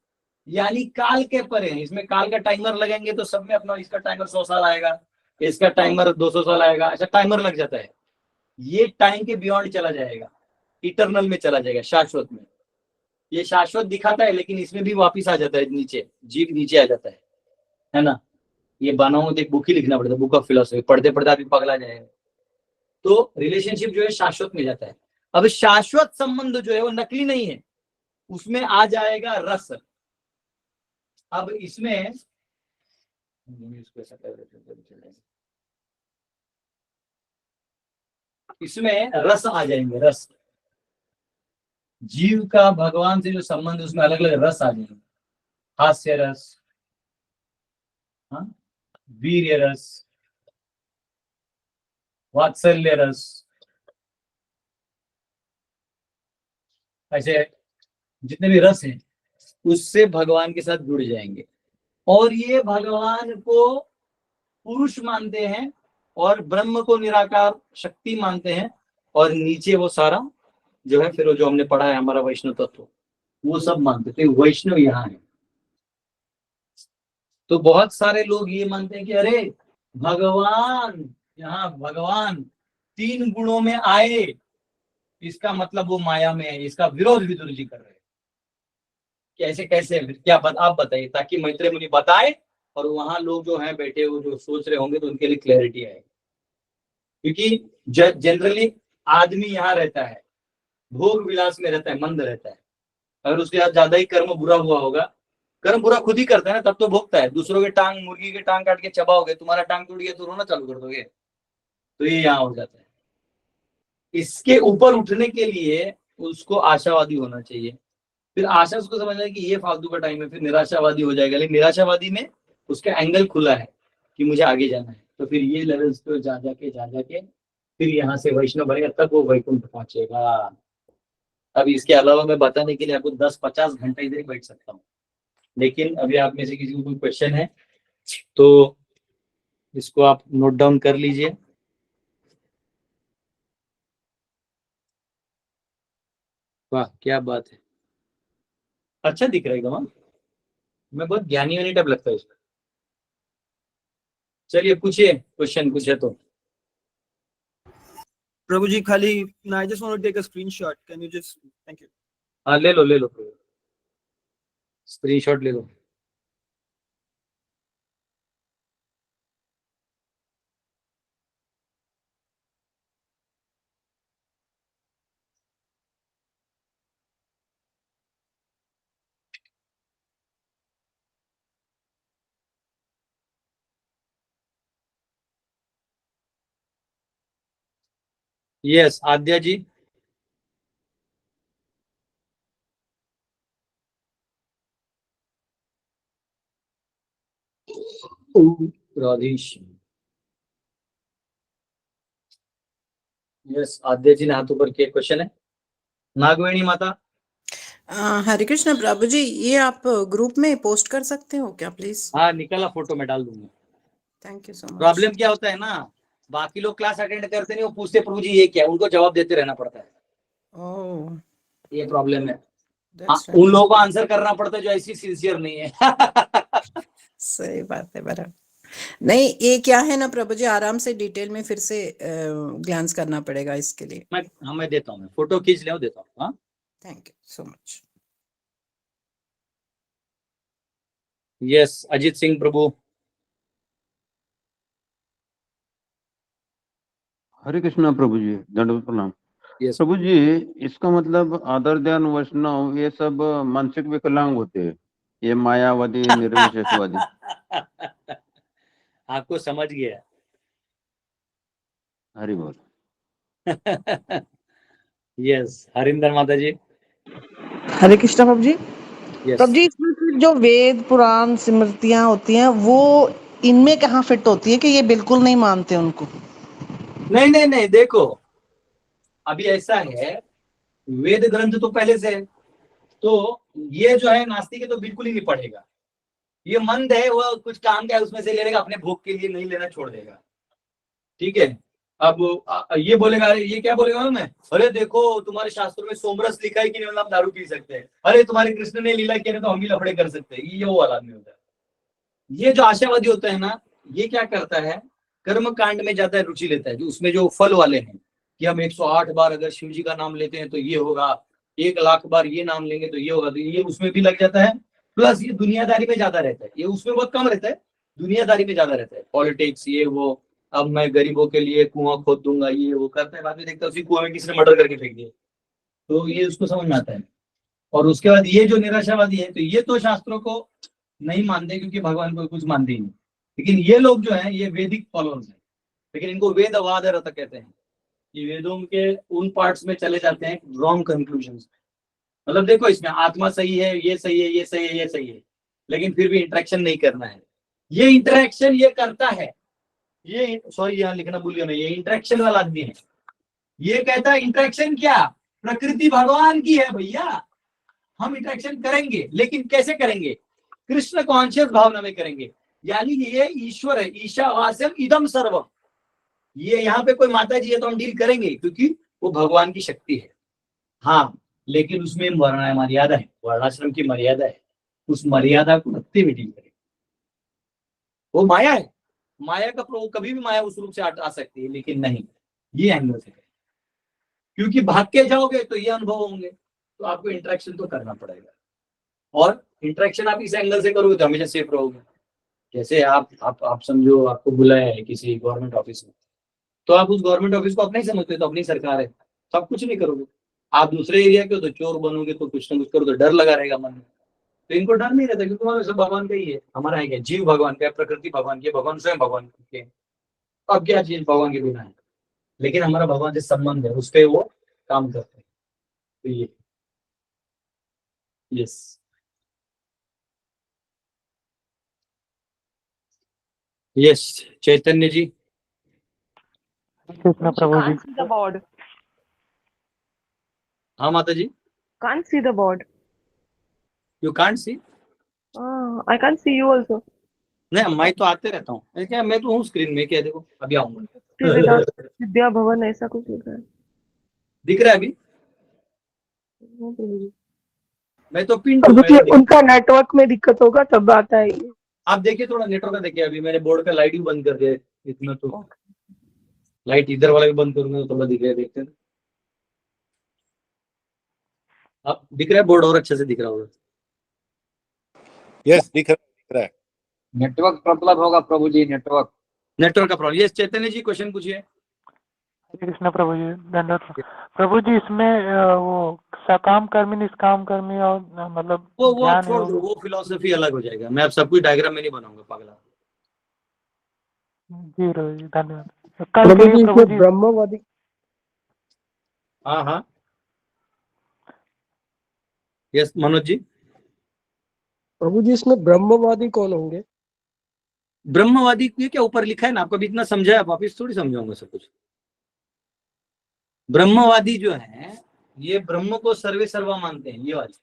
यानी काल के परे है। इसमें काल का टाइमर लगेंगे तो सब में अपना, इसका टाइमर 100 साल आएगा, इसका टाइमर 200 साल आएगा, ऐसा टाइमर लग जाता है। ये टाइम के बियॉन्ड चला जाएगा, इटरनल में चला जाएगा, शाश्वत में। ये शाश्वत दिखाता है, लेकिन इसमें भी वापिस आ जाता है नीचे, जीव नीचे आ जाता है ना। ये बनाओ तो एक बुक ही लिखना पड़ता है, बुक ऑफ फिलोसफी, पढ़ते पढ़ते आदमी पगला जाएगा। तो रिलेशनशिप जो है शाश्वत में जाता है। अब शाश्वत संबंध जो है वो नकली नहीं है, उसमें आ जाएगा रस। अब इसमें रस आ जाएंगे, रस। जीव का भगवान से जो संबंध है उसमें अलग अलग रस आ जाएंगे। हास्य रस, वीर्य रस, वात्सल्य रस, ऐसे जितने भी रस हैं उससे भगवान के साथ जुड़ जाएंगे। और ये भगवान को पुरुष मानते हैं और ब्रह्म को निराकार शक्ति मानते हैं, और नीचे वो सारा जो है फिर वो जो हमने पढ़ा है हमारा वैष्णव तत्व, वो सब मानते थे। वैष्णव यहाँ है। तो बहुत सारे लोग ये मानते हैं कि अरे भगवान, यहाँ भगवान 3 गुणों में आए, इसका मतलब वो माया में है। इसका विरोध विदुर जी कर रहे हैं। कैसे कैसे, क्या आप बताइए, ताकि मैत्रेय मुनि बताए और वहां लोग जो हैं बैठे वो जो सोच रहे होंगे तो उनके लिए क्लैरिटी आए। क्योंकि जनरली आदमी यहाँ रहता है, भोग विलास में रहता है, मंद रहता है। अगर उसके साथ ज्यादा ही कर्म बुरा हुआ होगा, कर्म बुरा खुद ही करता है ना, तब तो भोगता है। दूसरों के टांग, मुर्गी के टांग काट के चबाओगे, तुम्हारा टांग टूट गया तो रोना चालू कर दोगे। तो ये यहाँ हो जाता है। इसके ऊपर उठने के लिए उसको आशावादी होना चाहिए। फिर आशा उसको समझना है कि ये फालतू का टाइम है, फिर निराशावादी हो जाएगा। लेकिन निराशावादी में उसका एंगल खुला है कि मुझे आगे जाना है, तो फिर ये लेवल्स पे जा जाके फिर यहाँ से वैष्णव बनेगा, तब वो वैकुंठ पहुंचेगा। अब इसके अलावा मैं बताने के लिए आपको 10-50 घंटे इधर ही बैठ सकता हूँ, लेकिन अभी आप में से किसी को कोई क्वेश्चन है तो इसको आप नोट डाउन कर लीजिए। वाह क्या बात है, अच्छा दिख रहा है एकदम। मैं बहुत ज्ञानी वानी टाइप लगता है इसमें। चलिए पूछिए, क्वेश्चन पूछे तो। Prabhu ji, Khali, no, I just want to take a screenshot. Can you just, thank you. हाँ ले लो स्क्रीनशॉट ले लो। यस आद्या जी। राधेश। यस आद्या जी ने हाथ ऊपर किया। क्वेश्चन है नागवेणी माता। हरे कृष्ण प्रभु जी, ये आप ग्रुप में पोस्ट कर सकते हो क्या प्लीज? हाँ निकला फोटो में डाल दूंगा। Thank you so much. Problem क्या होता है ना, बाकी लोग क्लास अटेंड करते नहीं, वो पूछते प्रभु जी ये क्या है, उनको जवाब देते रहना पड़ता है। ओह, ये प्रॉब्लम है। that's उन लोगों को आंसर करना पड़ता है जो ऐसी सिंसियर नहीं है। सही बात है, बराबर। नहीं, ये क्या है ना प्रभु जी, आराम से डिटेल में फिर से ग्लांस करना पड़ेगा इसके लिए। मैं देता हूँ, फोटो खींच ले देता हूँ। हाँ thank you so much. Yes Ajit Singh प्रभु। हरे कृष्णा प्रभु जी, दंडवत प्रणाम। यस प्रभु जी, इसका मतलब आदर ध्यान वैष्णव ये सब मानसिक विकलांग होते हैं, ये मायावादी निर्विशेषवादी। आपको समझ गया। हरि बोल। यस हरिंदर माता जी। हरे कृष्णा प्रभु जी। यस प्रभु जी, इसमें फिर जो वेद पुराण स्मृतियां होती हैं वो इनमें कहाँ फिट होती है कि ये बिल्कुल नहीं मानते उनको? नहीं देखो, अभी ऐसा है, वेद ग्रंथ तो पहले से है, तो ये जो है नास्तिक है तो बिल्कुल ही नहीं पढ़ेगा। ये मंद है, वो कुछ काम का है उसमें से ले लेगा, अपने भोग के लिए नहीं लेना छोड़ देगा। ठीक है, अब ये बोलेगा, अरे ये क्या बोलेगा मैं, अरे देखो तुम्हारे शास्त्रों में सोमरस लिखा है कि नहीं, मतलब दारू पी सकते हैं, अरे तुम्हारे कृष्ण ने लीला किया तो हम भी लफड़े कर सकते हैं, ये वो वाला आदमी होता है। ये जो आशावादी होता है ना, ये क्या करता है, कर्म कांड में ज्यादा रुचि लेता है, जो उसमें जो फल वाले हैं कि हम 108 बार अगर शिव जी का नाम लेते हैं तो ये होगा, 1 लाख बार ये नाम लेंगे तो ये होगा, तो ये उसमें भी लग जाता है। प्लस ये दुनियादारी में ज्यादा रहता है, ये उसमें बहुत कम रहता है, दुनियादारी में ज्यादा रहता है, पॉलिटिक्स ये वो, अब मैं गरीबों के लिए कुआं खोद दूंगा, ये वो करता है, बाद में देखता है उसी कुआं में किसी ने मर्डर करके फेंक दिया, तो ये उसको समझ में आता है। और उसके बाद ये जो निराशावादी है, तो ये तो शास्त्रों को नहीं मानते क्योंकि भगवान को कुछ मानते ही नहीं, लेकिन ये लोग जो है ये वैदिक फॉलोअर्स हैं, लेकिन इनको वेदवाद रत कहते हैं, ये वेदों के उन पार्ट्स में चले जाते हैं रॉन्ग कंक्लूजन्स। मतलब देखो इसमें आत्मा सही है, ये सही है, ये सही है, ये सही है, लेकिन फिर भी इंटरेक्शन नहीं करना है। ये इंटरेक्शन ये करता है, ये सॉरी यहाँ लिखना भूल गया मैं, ये इंटरेक्शन वाला आदमी है, ये कहता है इंटरेक्शन क्या, प्रकृति भगवान की है भैया, हम इंटरेक्शन करेंगे, लेकिन कैसे करेंगे, कृष्ण कॉन्शियस भावना में करेंगे, यानी ये ईश्वर है, ईशावास्यम इदम सर्वम, ये यहाँ पे कोई माता जी है तो हम डील करेंगे क्योंकि वो भगवान की शक्ति है। हाँ, लेकिन उसमें मर्यादा है, वर्णाश्रम की मर्यादा है, उस मर्यादा को रखते हुए डील करेंगे। वो माया है, माया का प्रभु कभी भी माया उस रूप से आ सकती है, लेकिन नहीं, ये एंगल से, क्योंकि भाग के जाओगे तो ये अनुभव होंगे, तो आपको इंटरेक्शन तो करना पड़ेगा, और इंटरेक्शन आप इस एंगल से करोगे तो हमेशा सेफ रहोगे। जैसे आप समझो आपको बुलाया है किसी गवर्नमेंट ऑफिस में, तो आप उस गवर्नमेंट ऑफिस को अपना ही समझते हो, तो अपनी सरकार है, तो आप कुछ नहीं करोगे। आप दूसरे एरिया के हो तो चोर बनोगे, तो कुछ ना कुछ करो तो डर लगा रहेगा मन में, तो इनको डर नहीं रहता क्योंकि हमारा सब भगवान का ही है, हमारा है क्या, जीव भगवान का है, प्रकृति भगवान की है, भगवान स्वयं भगवान के, अब क्या चीज भगवान के बिना है, लेकिन हमारा भगवान से संबंध है, उस पर वो काम करते हैं। तो ये yes, yes Chaitanya ji. Krishna Prabhu ji. Can't see the board. हाँ माता जी, Can't see the board. You can't see, I can't see you also. नहीं मैं तो आते रहता हूँ, क्या मैं तो हूँ स्क्रीन में, क्या देखो अभी आऊंगा, विद्या भवन ऐसा कुछ लिखा है। दिख रहा है अभी, हाँ, प्रभु जी। मैं तो पिन उनका नेटवर्क में दिक्कत होगा तब आता है ये। आप देखिए थोड़ा नेटवर्क का देखिए, अभी मैंने बोर्ड का लाइट भी बंद कर दिया इतना, तो लाइट इधर वाला भी बंद करूंगा तो थोड़ा दिख रहा है, देखते हैं आप, दिख रहा है बोर्ड और अच्छे से दिख रहा होगा। यस दिख रहा है। नेटवर्क प्रॉब्लम होगा प्रभु जी, नेटवर्क का प्रॉब्लम। यस चैतन्य जी क्वेश्चन पूछिए। हरे कृष्ण प्रभु जी, धन्यवाद प्रभु जी। इसमें वो सकाम कर्मी निष्काम कर्मी और मतलब वो आप छोड़ दो, वो फिलॉसफी अलग हो जाएगा, मैं अब सब कुछ डायग्राम में नहीं बनाऊंगा पागला। जी प्रभु जी धन्यवाद। कल के प्रभु जी ब्रह्मवादी, हाँ हाँ यस मनोज जी। प्रभु जी इसमें ब्रह्मवादी कौन होंगे? ब्रह्मवादी ये क्या ऊपर लिखा है ना, आपको अभी इतना समझाया, वापिस थोड़ी समझाऊंगा सब कुछ। ब्रह्मवादी जो है ये ब्रह्म को सर्वे सर्वा मानते हैं, ये वाले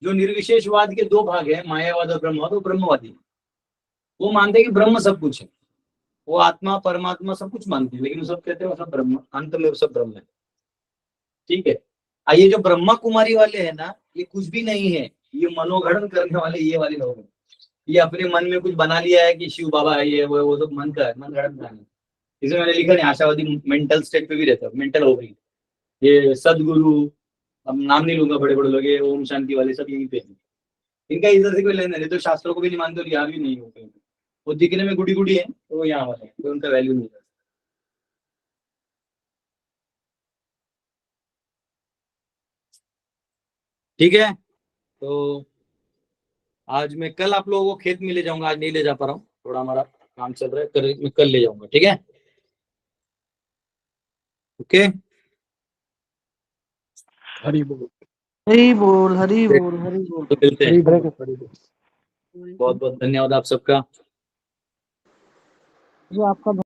जो निर्विशेषवाद के दो भाग है, मायावाद और ब्रह्मवाद, वो ब्रह्मवादी वो मानते हैं कि ब्रह्म सब कुछ है, वो आत्मा परमात्मा सब कुछ मानते हैं, लेकिन वो सब कहते हैं वो सब ब्रह्म, अंत में वो सब ब्रह्म है। ठीक है, ये जो ब्रह्मा कुमारी वाले हैं ना, ये कुछ भी नहीं है, ये मनोगढ़ करने वाले ये वाले लोग हैं, ये अपने मन में कुछ बना लिया है कि शिव बाबा है, ये वो सब मन का है, मन गढ़ का है। इसे मैंने लिखा नहीं, आशावादी मेंटल स्टेट पे भी रहता है, मेंटल हो गई। ये सदगुरु, अब नाम नहीं लूंगा, बड़े बड़े लोग, ओम शांति वाले सब यहीं पे हैं, इनका इधर से कोई लेना नहीं, तो शास्त्रों को भी नहीं मानते और यहाँ भी नहीं होते, वो दिखने में गुड़ी गुड़ी है तो वो यहाँ वाले, तो उनका वैल्यू नहीं है। ठीक है, तो आज मैं कल आप लोगों को खेत में ले जाऊंगा, आज नहीं ले जा पा रहा हूँ, थोड़ा हमारा काम चल रहा है, मैं कल ले जाऊंगा। ठीक है, ओके। हरि बोल, हरी बोल, हरी बोल, हरी बोल। तो मिलते हैं, बहुत बहुत बहुत धन्यवाद आप सबका। जो आपका